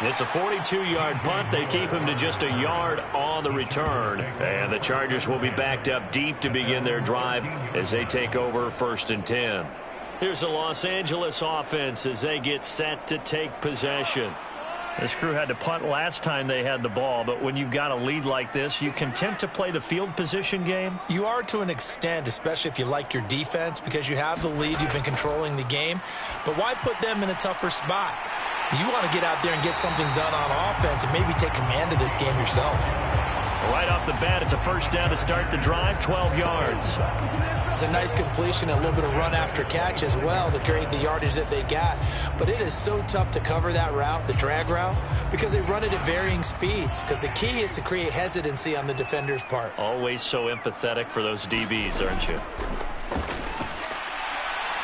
It's a 42-yard punt. They keep him to just a yard on the return. And the Chargers will be backed up deep to begin their drive as they take over 1st and 10. Here's the Los Angeles offense as they get set to take possession. This crew had to punt last time they had the ball, but when you've got a lead like this, you content to play the field position game? You are to an extent, especially if you like your defense, because you have the lead, you've been controlling the game. But why put them in a tougher spot? You want to get out there and get something done on offense and maybe take command of this game yourself. Right off the bat, it's a first down to start the drive, 12 yards. It's a nice completion, a little bit of run after catch as well to create the yardage that they got. But it is so tough to cover that route, the drag route, because they run it at varying speeds. Because the key is to create hesitancy on the defender's part. Always so empathetic for those DBs, aren't you?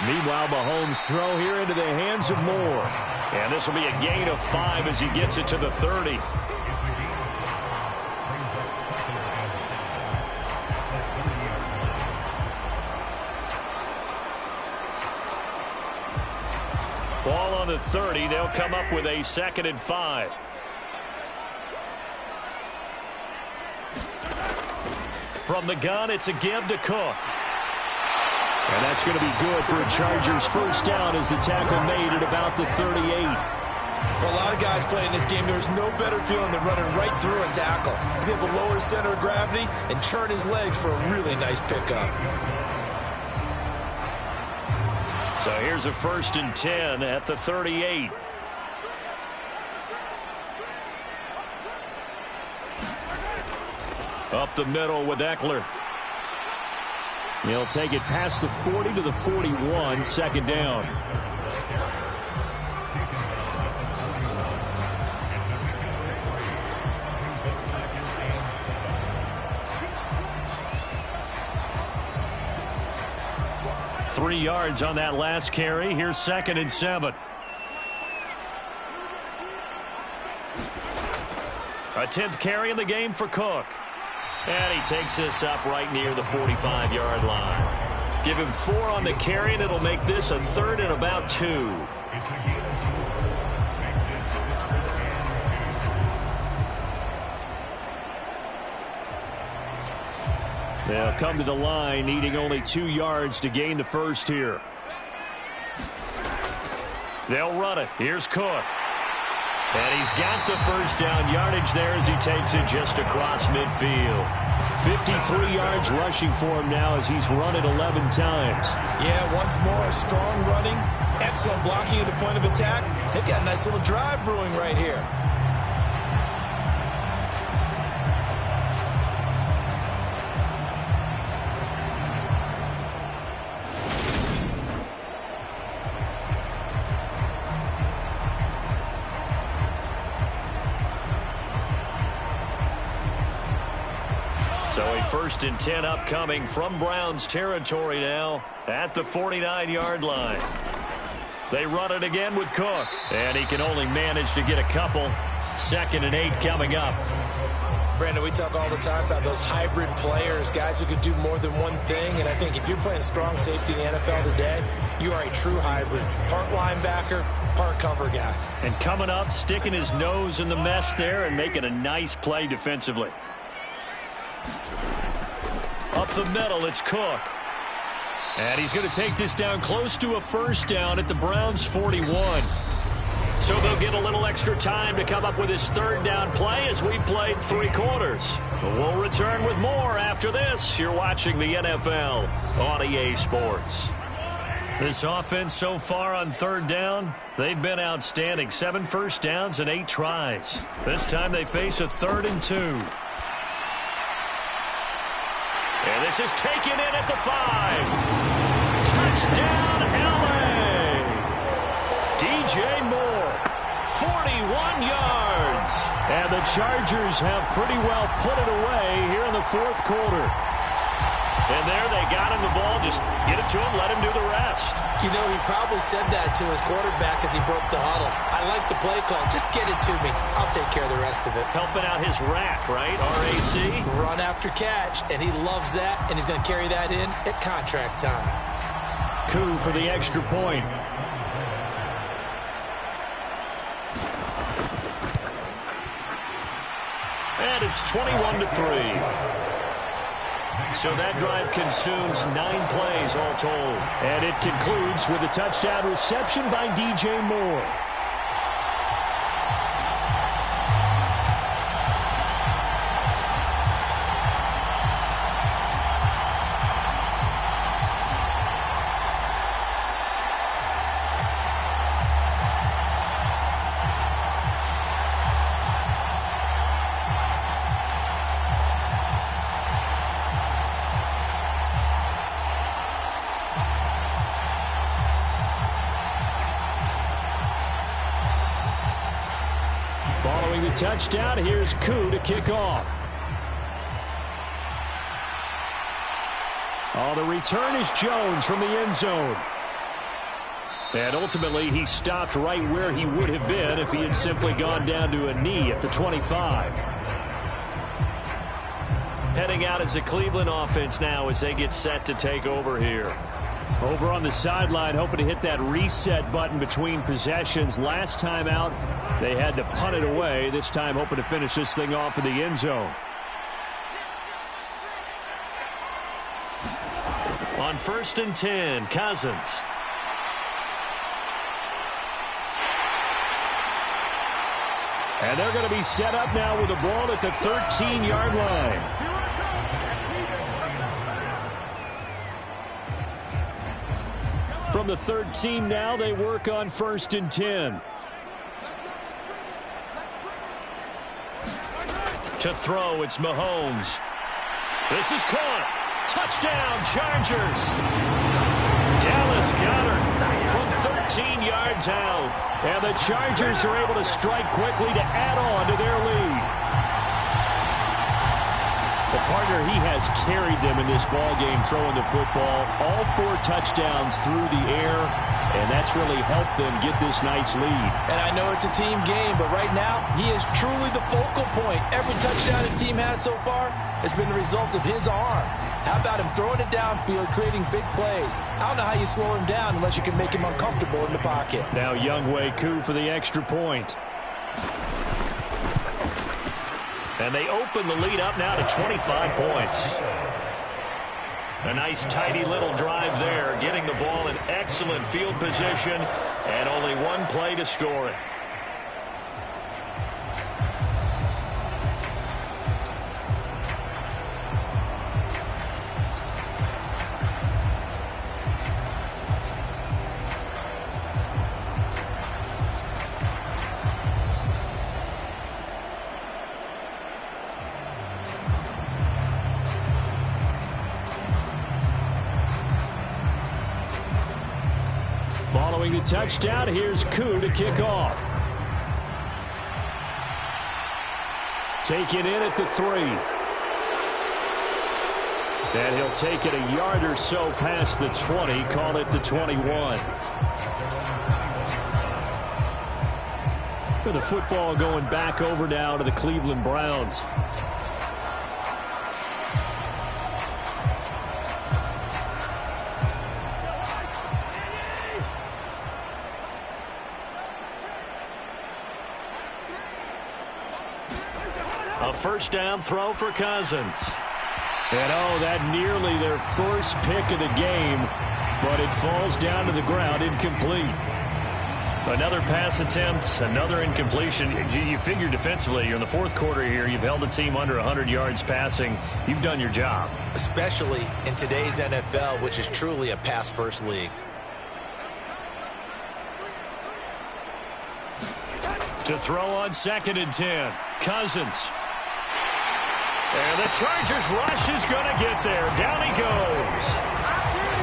Meanwhile, Mahomes' throw here into the hands of Moore. And this will be a gain of 5 as he gets it to the 30. Ball on the 30. They'll come up with a 2nd and 5. From the gun, it's a give to Cook. And that's going to be good for a Chargers first down as the tackle made at about the 38. For a lot of guys playing this game, there's no better feeling than running right through a tackle. He's able to lower his center of gravity and churn his legs for a really nice pickup. So here's a 1st and 10 at the 38. Up the middle with Eckler. He'll take it past the 40 to the 41, 2nd down. Three yards on that last carry. Here's 2nd and 7. A 10th carry in the game for Cook. And he takes this up right near the 45-yard line. Give him 4 on the carry, and it'll make this a 3rd and about 2. They'll come to the line, needing only 2 yards to gain the first here. They'll run it. Here's Cook. And he's got the first down yardage there as he takes it just across midfield. 53 yards rushing for him now as he's run it 11 times. Yeah, once more, strong running, excellent blocking at the point of attack. They've got a nice little drive brewing right here. So a 1st and 10 upcoming from Browns territory now at the 49-yard line. They run it again with Cook, and he can only manage to get a couple. 2nd and 8 coming up. Brandon, we talk all the time about those hybrid players, guys who could do more than one thing, and I think if you're playing strong safety in the NFL today, you are a true hybrid. Part linebacker, part cover guy. And coming up, sticking his nose in the mess there and making a nice play defensively. Up the middle, it's Cook. And he's going to take this down close to a first down at the Browns' 41. So they'll get a little extra time to come up with his 3rd down play as we played 3 quarters. We'll return with more after this. You're watching the NFL on EA Sports. This offense so far on 3rd down, they've been outstanding. 7 first downs and 8 tries. This time they face a 3rd and 2. And this is taken in at the 5. Touchdown, L.A. DJ Moore, 41 yards. And the Chargers have pretty well put it away here in the 4th quarter. And there they got him the ball. Just get it to him, let him do the rest. You know, he probably said that to his quarterback as he broke the huddle. I like the play call. Just get it to me. I'll take care of the rest of it. Helping out his rack, right? RAC. Run after catch, and he loves that, and he's going to carry that in at contract time. Coup for the extra point. And it's 21-3. So that drive consumes 9 plays all told. And it concludes with a touchdown reception by DJ Moore. Following the touchdown, here's Koo to kick off. Oh, the return is Jones from the end zone. And ultimately, he stopped right where he would have been if he had simply gone down to a knee at the 25. Heading out as the Cleveland offense now as they get set to take over here. Over on the sideline, hoping to hit that reset button between possessions. Last time out, they had to punt it away. This time, hoping to finish this thing off in the end zone. On 1st and 10, Cousins. And they're going to be set up now with the ball at the 13-yard line. From the 13 now, they work on 1st and 10. To throw, it's Mahomes. This is caught. Touchdown, Chargers. Dallas Goedert from 13 yards out. And the Chargers are able to strike quickly to add on to their lead. The partner, he has carried them in this ballgame throwing the football. All 4 touchdowns through the air, and that's really helped them get this nice lead. And I know it's a team game, but right now, he is truly the focal point. Every touchdown his team has so far has been the result of his arm. How about him throwing it downfield, creating big plays? I don't know how you slow him down unless you can make him uncomfortable in the pocket. Now Younghoes coup for the extra point. And they open the lead up now to 25 points. A nice, tidy little drive there, getting the ball in excellent field position, and only one play to score it. Following the touchdown, here's Koo to kick off. Take it in at the 3. And he'll take it a yard or so past the 20, call it the 21. With the football going back over now to the Cleveland Browns. A first down throw for Cousins. And oh, that nearly their first pick of the game, but it falls down to the ground incomplete. Another pass attempt, another incompletion. You figure defensively, you're in the 4th quarter here, you've held the team under 100 yards passing. You've done your job. Especially in today's NFL, which is truly a pass-first league. To throw on 2nd and 10, Cousins. And the Chargers rush is going to get there. Down he goes.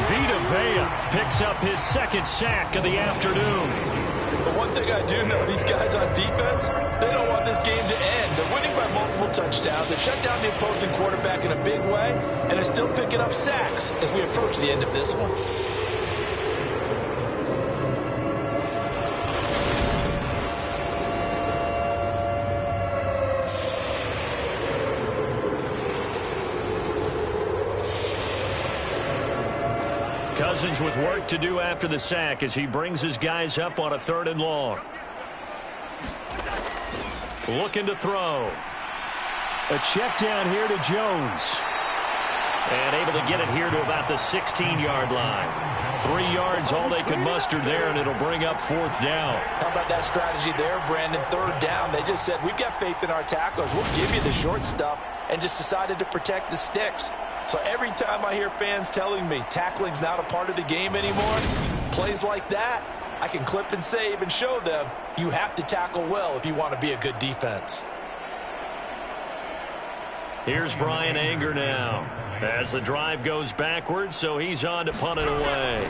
Vita Vea picks up his 2nd sack of the afternoon. But one thing I do know, these guys on defense, they don't want this game to end. They're winning by multiple touchdowns. They've shut down the opposing quarterback in a big way, and they're still picking up sacks as we approach the end of this one. Cousins with work to do after the sack as he brings his guys up on a 3rd and long. Looking to throw. A check down here to Jones. And able to get it here to about the 16-yard line. 3 yards, all they could muster there, and it'll bring up 4th down. How about that strategy there, Brandon? 3rd down. They just said, we've got faith in our tacklers. We'll give you the short stuff, and just decided to protect the sticks. So every time I hear fans telling me tackling's not a part of the game anymore, plays like that, I can clip and save and show them you have to tackle well if you want to be a good defense. Here's Brian Anger now as the drive goes backwards, so he's on to punt it away.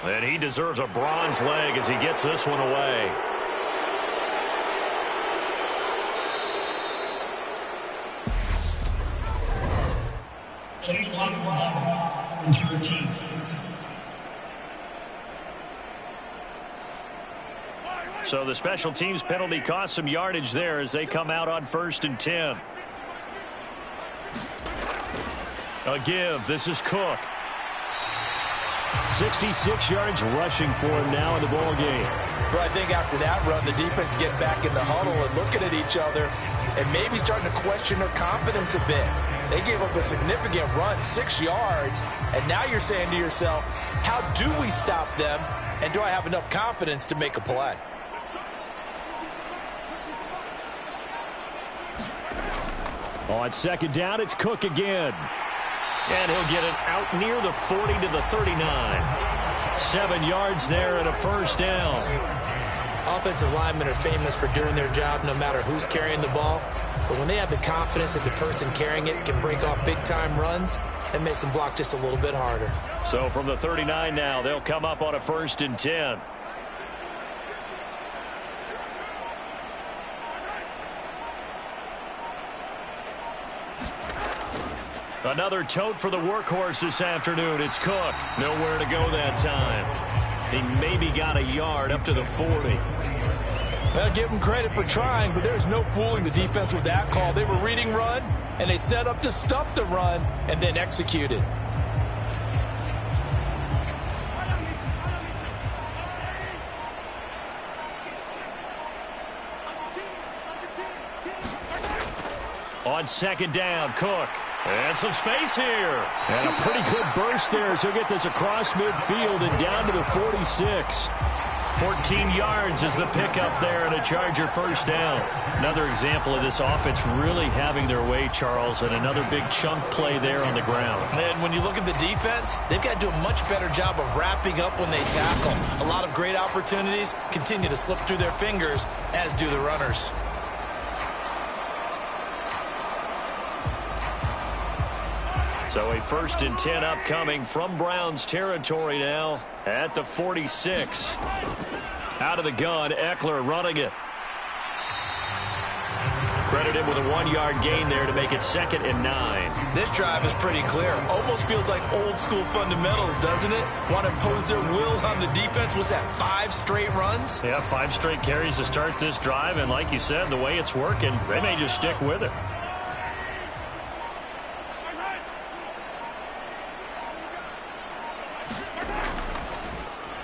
And he deserves a bronze leg as he gets this one away. So the special teams penalty cost some yardage there as they come out on 1st and 10. A give. This is Cook. 66 yards rushing for him now in the ball game. Well, I think after that run, the defense get back in the huddle and looking at each other and maybe starting to question their confidence a bit. They gave up a significant run, 6 yards, and now you're saying to yourself, how do we stop them, and do I have enough confidence to make a play? On 2nd down, it's Cook again. And he'll get it out near the 40 to the 39. 7 yards there and a 1st down. Offensive linemen are famous for doing their job no matter who's carrying the ball. But when they have the confidence that the person carrying it can break off big-time runs, that makes them block just a little bit harder. So from the 39 now, they'll come up on a 1st and 10. Another tote for the workhorse this afternoon. It's Cook. Nowhere to go that time. He maybe got a yard up to the 40. Well, give them credit for trying, but there's no fooling the defense with that call. They were reading run, and they set up to stop the run and then executed. On 2nd down, Cook. And some space here. And a pretty good burst there. So he'll get this across midfield and down to the 46. 14 yards is the pickup there and a Charger 1st down. Another example of this offense really having their way, Charles, and another big chunk play there on the ground. And when you look at the defense, they've got to do a much better job of wrapping up when they tackle. A lot of great opportunities continue to slip through their fingers, as do the runners. So a 1st and 10 upcoming from Browns territory now at the 46. Out of the gun, Eckler running it. Credited with a 1-yard gain there to make it 2nd and 9. This drive is pretty clear. Almost feels like old school fundamentals, doesn't it? Want to impose their will on the defense. Was that 5 straight runs? Yeah, 5 straight carries to start this drive. And like you said, the way it's working, they may just stick with it.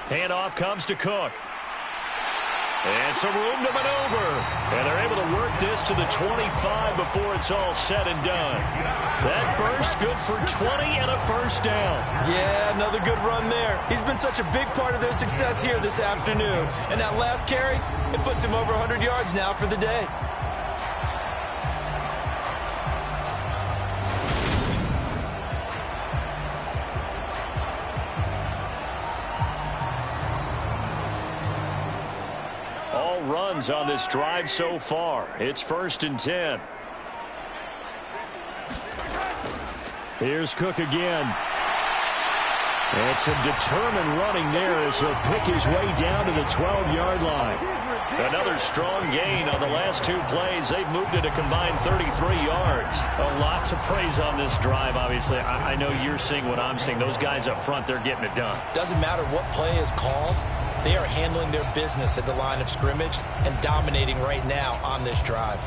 Handoff comes to Cook. And some room to maneuver. And they're able to work this to the 25 before it's all said and done. That burst good for 20 and a 1st down. Yeah, another good run there. He's been such a big part of their success here this afternoon. And that last carry, it puts him over 100 yards now for the day. Runs on this drive so far. It's 1st and 10. Here's Cook again. And some determined running there as he'll pick his way down to the 12-yard line. Another strong gain on the last 2 plays. They've moved it a combined 33 yards. Lots of praise on this drive, obviously. I know you're seeing what I'm seeing. Those guys up front, they're getting it done. Doesn't matter what play is called. They are handling their business at the line of scrimmage and dominating right now on this drive.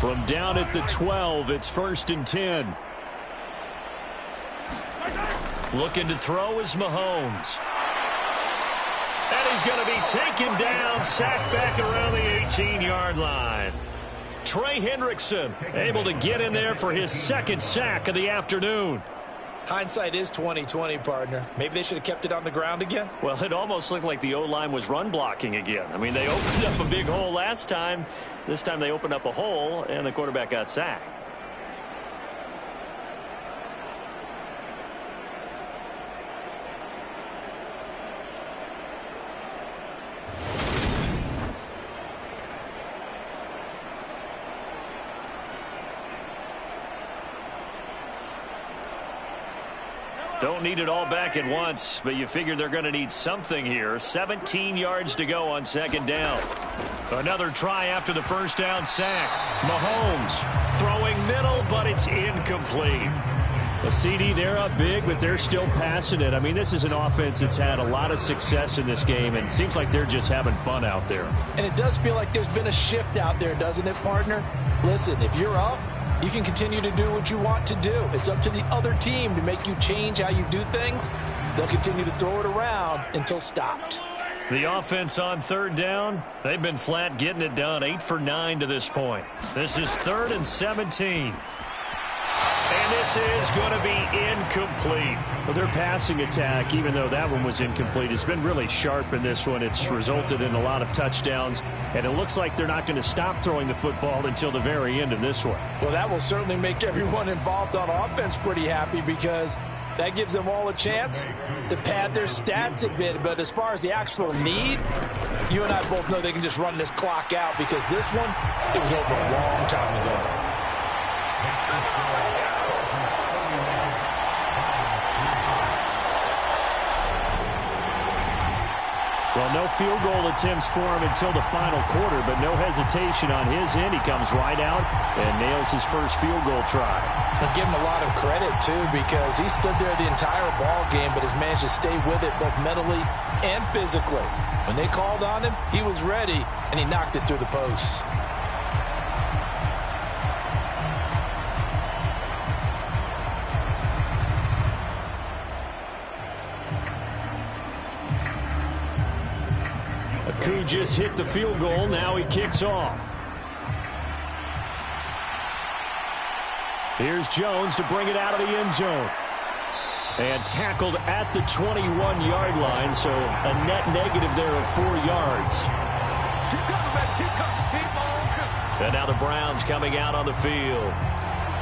From down at the 12, it's 1st and 10. Looking to throw is Mahomes. And he's going to be taken down, sacked back around the 18-yard line. Trey Hendrickson able to get in there for his 2nd sack of the afternoon. Hindsight is 20/20, partner. Maybe they should have kept it on the ground again. Well, it almost looked like the O-line was run blocking again. I mean, they opened up a big hole last time. This time they opened up a hole, and the quarterback got sacked. Don't need it all back at once, but you figure they're going to need something here. 17 yards to go on 2nd down. Another try after the 1st down sack. Mahomes throwing middle, but it's incomplete. The CD, they're up big, but they're still passing it. I mean, this is an offense that's had a lot of success in this game, and it seems like they're just having fun out there. And it does feel like there's been a shift out there, doesn't it, partner? Listen, if you're up, you can continue to do what you want to do. It's up to the other team to make you change how you do things. They'll continue to throw it around until stopped. The offense on third down, they've been flat getting it done, 8 for 9 to this point. This is 3rd and 17. And this is going to be incomplete. Well, their passing attack, even though that one was incomplete, has been really sharp in this one. It's resulted in a lot of touchdowns, and it looks like they're not going to stop throwing the football until the very end of this one. Well, that will certainly make everyone involved on offense pretty happy because that gives them all a chance to pad their stats a bit. But as far as the actual need, you and I both know they can just run this clock out because this one, it was over a long time ago. Well, no field goal attempts for him until the final quarter, but no hesitation on his end. He comes right out and nails his first field goal try. I'll give him a lot of credit, too, because he stood there the entire ball game, but has managed to stay with it both mentally and physically. When they called on him, he was ready, and he knocked it through the posts. Koo just hit the field goal. Now he kicks off. Here's Jones to bring it out of the end zone. And tackled at the 21-yard line, so a net negative there of 4 yards. And now the Browns coming out on the field.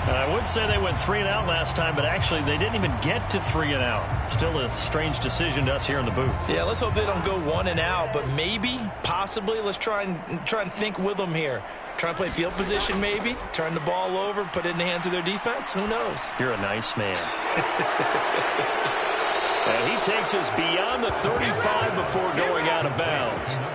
I would say they went 3 and out last time, but actually they didn't even get to 3 and out. Still a strange decision to us here in the booth. Yeah, let's hope they don't go 1 and out, but maybe, possibly, let's try and think with them here. Try and play field position maybe, turn the ball over, put it in the hands of their defense. Who knows? You're a nice man. And he takes us beyond the 35 before going out of bounds.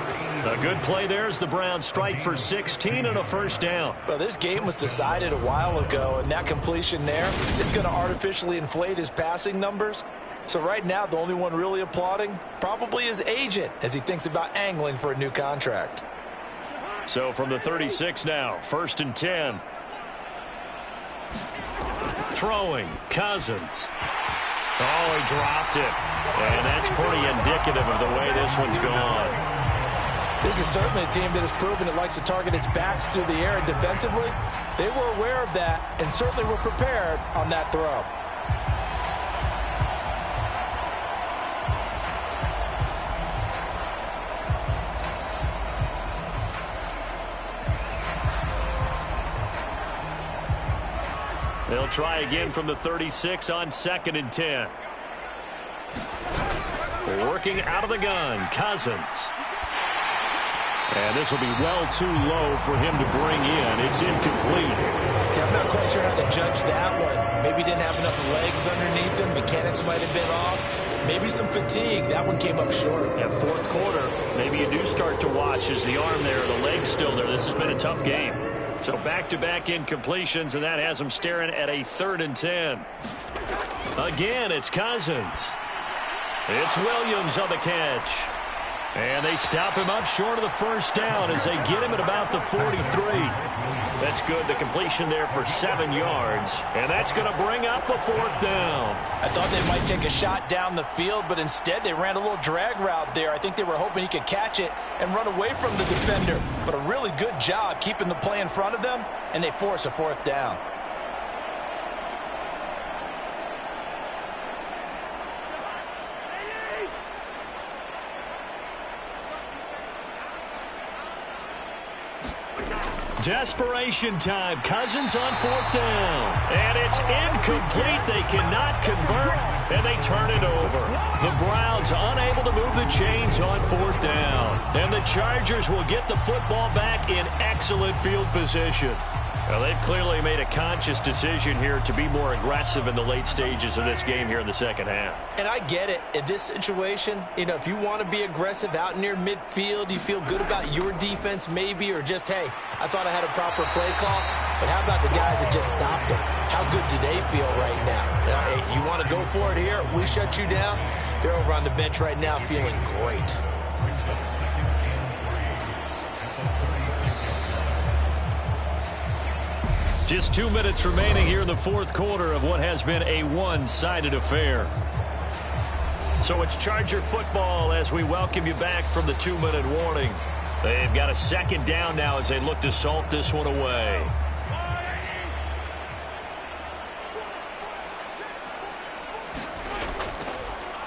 A good play there as the Browns strike for 16 and a first down. Well, this game was decided a while ago, and that completion there is going to artificially inflate his passing numbers. So right now, the only one really applauding probably his agent as he thinks about angling for a new contract. So from the 36 now, 1st and 10. Throwing, Cousins. Oh, he dropped it. And that's pretty indicative of the way this one's gone. This is certainly a team that has proven it likes to target its backs through the air, and defensively, they were aware of that and certainly were prepared on that throw. They'll try again from the 36 on 2nd and 10. Working out of the gun, Cousins. And this will be well too low for him to bring in. It's incomplete. I'm not quite sure how to judge that one. Maybe he didn't have enough legs underneath him. Mechanics might have been off. Maybe some fatigue. That one came up short. Yeah, 4th quarter. Maybe you do start to watch as the arm there, the leg's still there. This has been a tough game. So back-to-back incompletions, and that has him staring at a 3rd and 10. Again, it's Cousins. It's Williams on the catch. And they stop him up short of the first down as they get him at about the 43. That's good. The completion there for 7 yards. And that's going to bring up a 4th down. I thought they might take a shot down the field, but instead they ran a little drag route there. I think they were hoping he could catch it and run away from the defender. But a really good job keeping the play in front of them, and they force a 4th down. Desperation time. Cousins on 4th down. And it's incomplete. They cannot convert, and they turn it over. The Browns unable to move the chains on 4th down. And the Chargers will get the football back in excellent field position. Well, they've clearly made a conscious decision here to be more aggressive in the late stages of this game here in the second half. And I get it. In this situation, if you want to be aggressive out near midfield, you feel good about your defense maybe, or just, hey, I thought I had a proper play call. But how about the guys that just stopped them? How good do they feel right now? Hey, you want to go for it here? We shut you down. They're over on the bench right now feeling great. Just 2 minutes remaining here in the fourth quarter of what has been a one-sided affair. So it's Charger football as we welcome you back from the 2-minute warning. They've got a second down now as they look to salt this one away.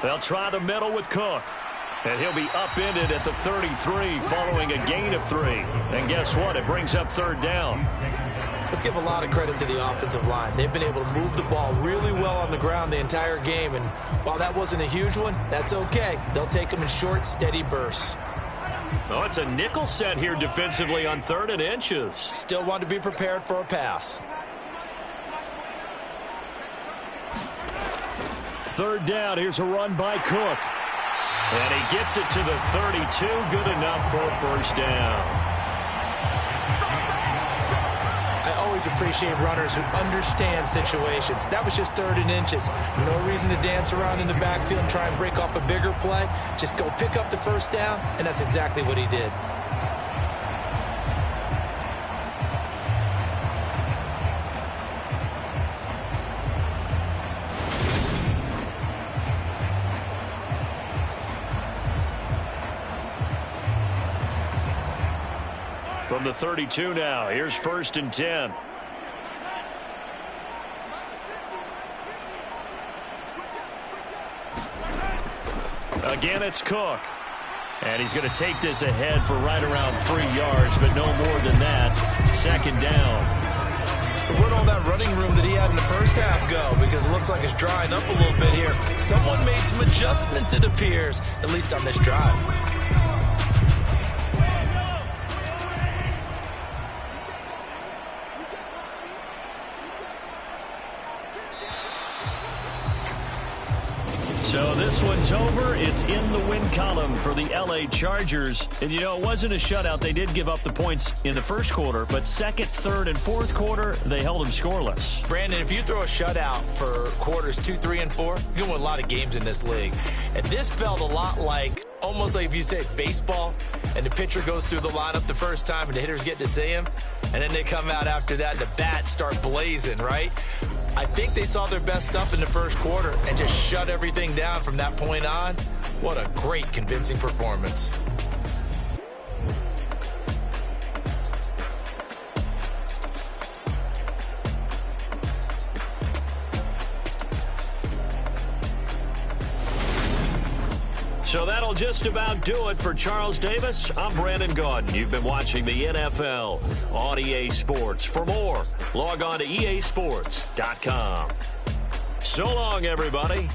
They'll try the middle with Cook. And he'll be upended at the 33 following a gain of 3. And guess what? It brings up third down. Let's give a lot of credit to the offensive line. They've been able to move the ball really well on the ground the entire game. And while that wasn't a huge one, that's okay. They'll take them in short, steady bursts. Oh, it's a nickel set here defensively on 3rd and inches. Still want to be prepared for a pass. Third down. Here's a run by Cook. And he gets it to the 32. Good enough for a first down. I always appreciate runners who understand situations. That was just 3rd and inches. No reason to dance around in the backfield and try and break off a bigger play. Just go pick up the first down, and that's exactly what he did. From the 32 now, here's 1st and 10. Again, it's Cook. And he's going to take this ahead for right around 3 yards, but no more than that. Second down. So where'd all that running room that he had in the first half go? Because it looks like it's drying up a little bit here. Someone made some adjustments, it appears, at least on this drive. So this one's over. It's in the win column for the L.A. Chargers. And, it wasn't a shutout. They did give up the points in the first quarter, but second, third, and fourth quarter, they held them scoreless. Brandon, if you throw a shutout for quarters 2, 3, and 4, you're going to win a lot of games in this league. And this felt a lot like, almost like if you say baseball, and the pitcher goes through the lineup the first time, and the hitters get to see him, and then they come out after that, and the bats start blazing, right? I think they saw their best stuff in the first quarter and just shut everything down from that point on. What a great, convincing performance. So that'll just about do it for Charles Davis. I'm Brandon Gaudin. You've been watching the NFL on EA Sports. For more, log on to easports.com. So long, everybody.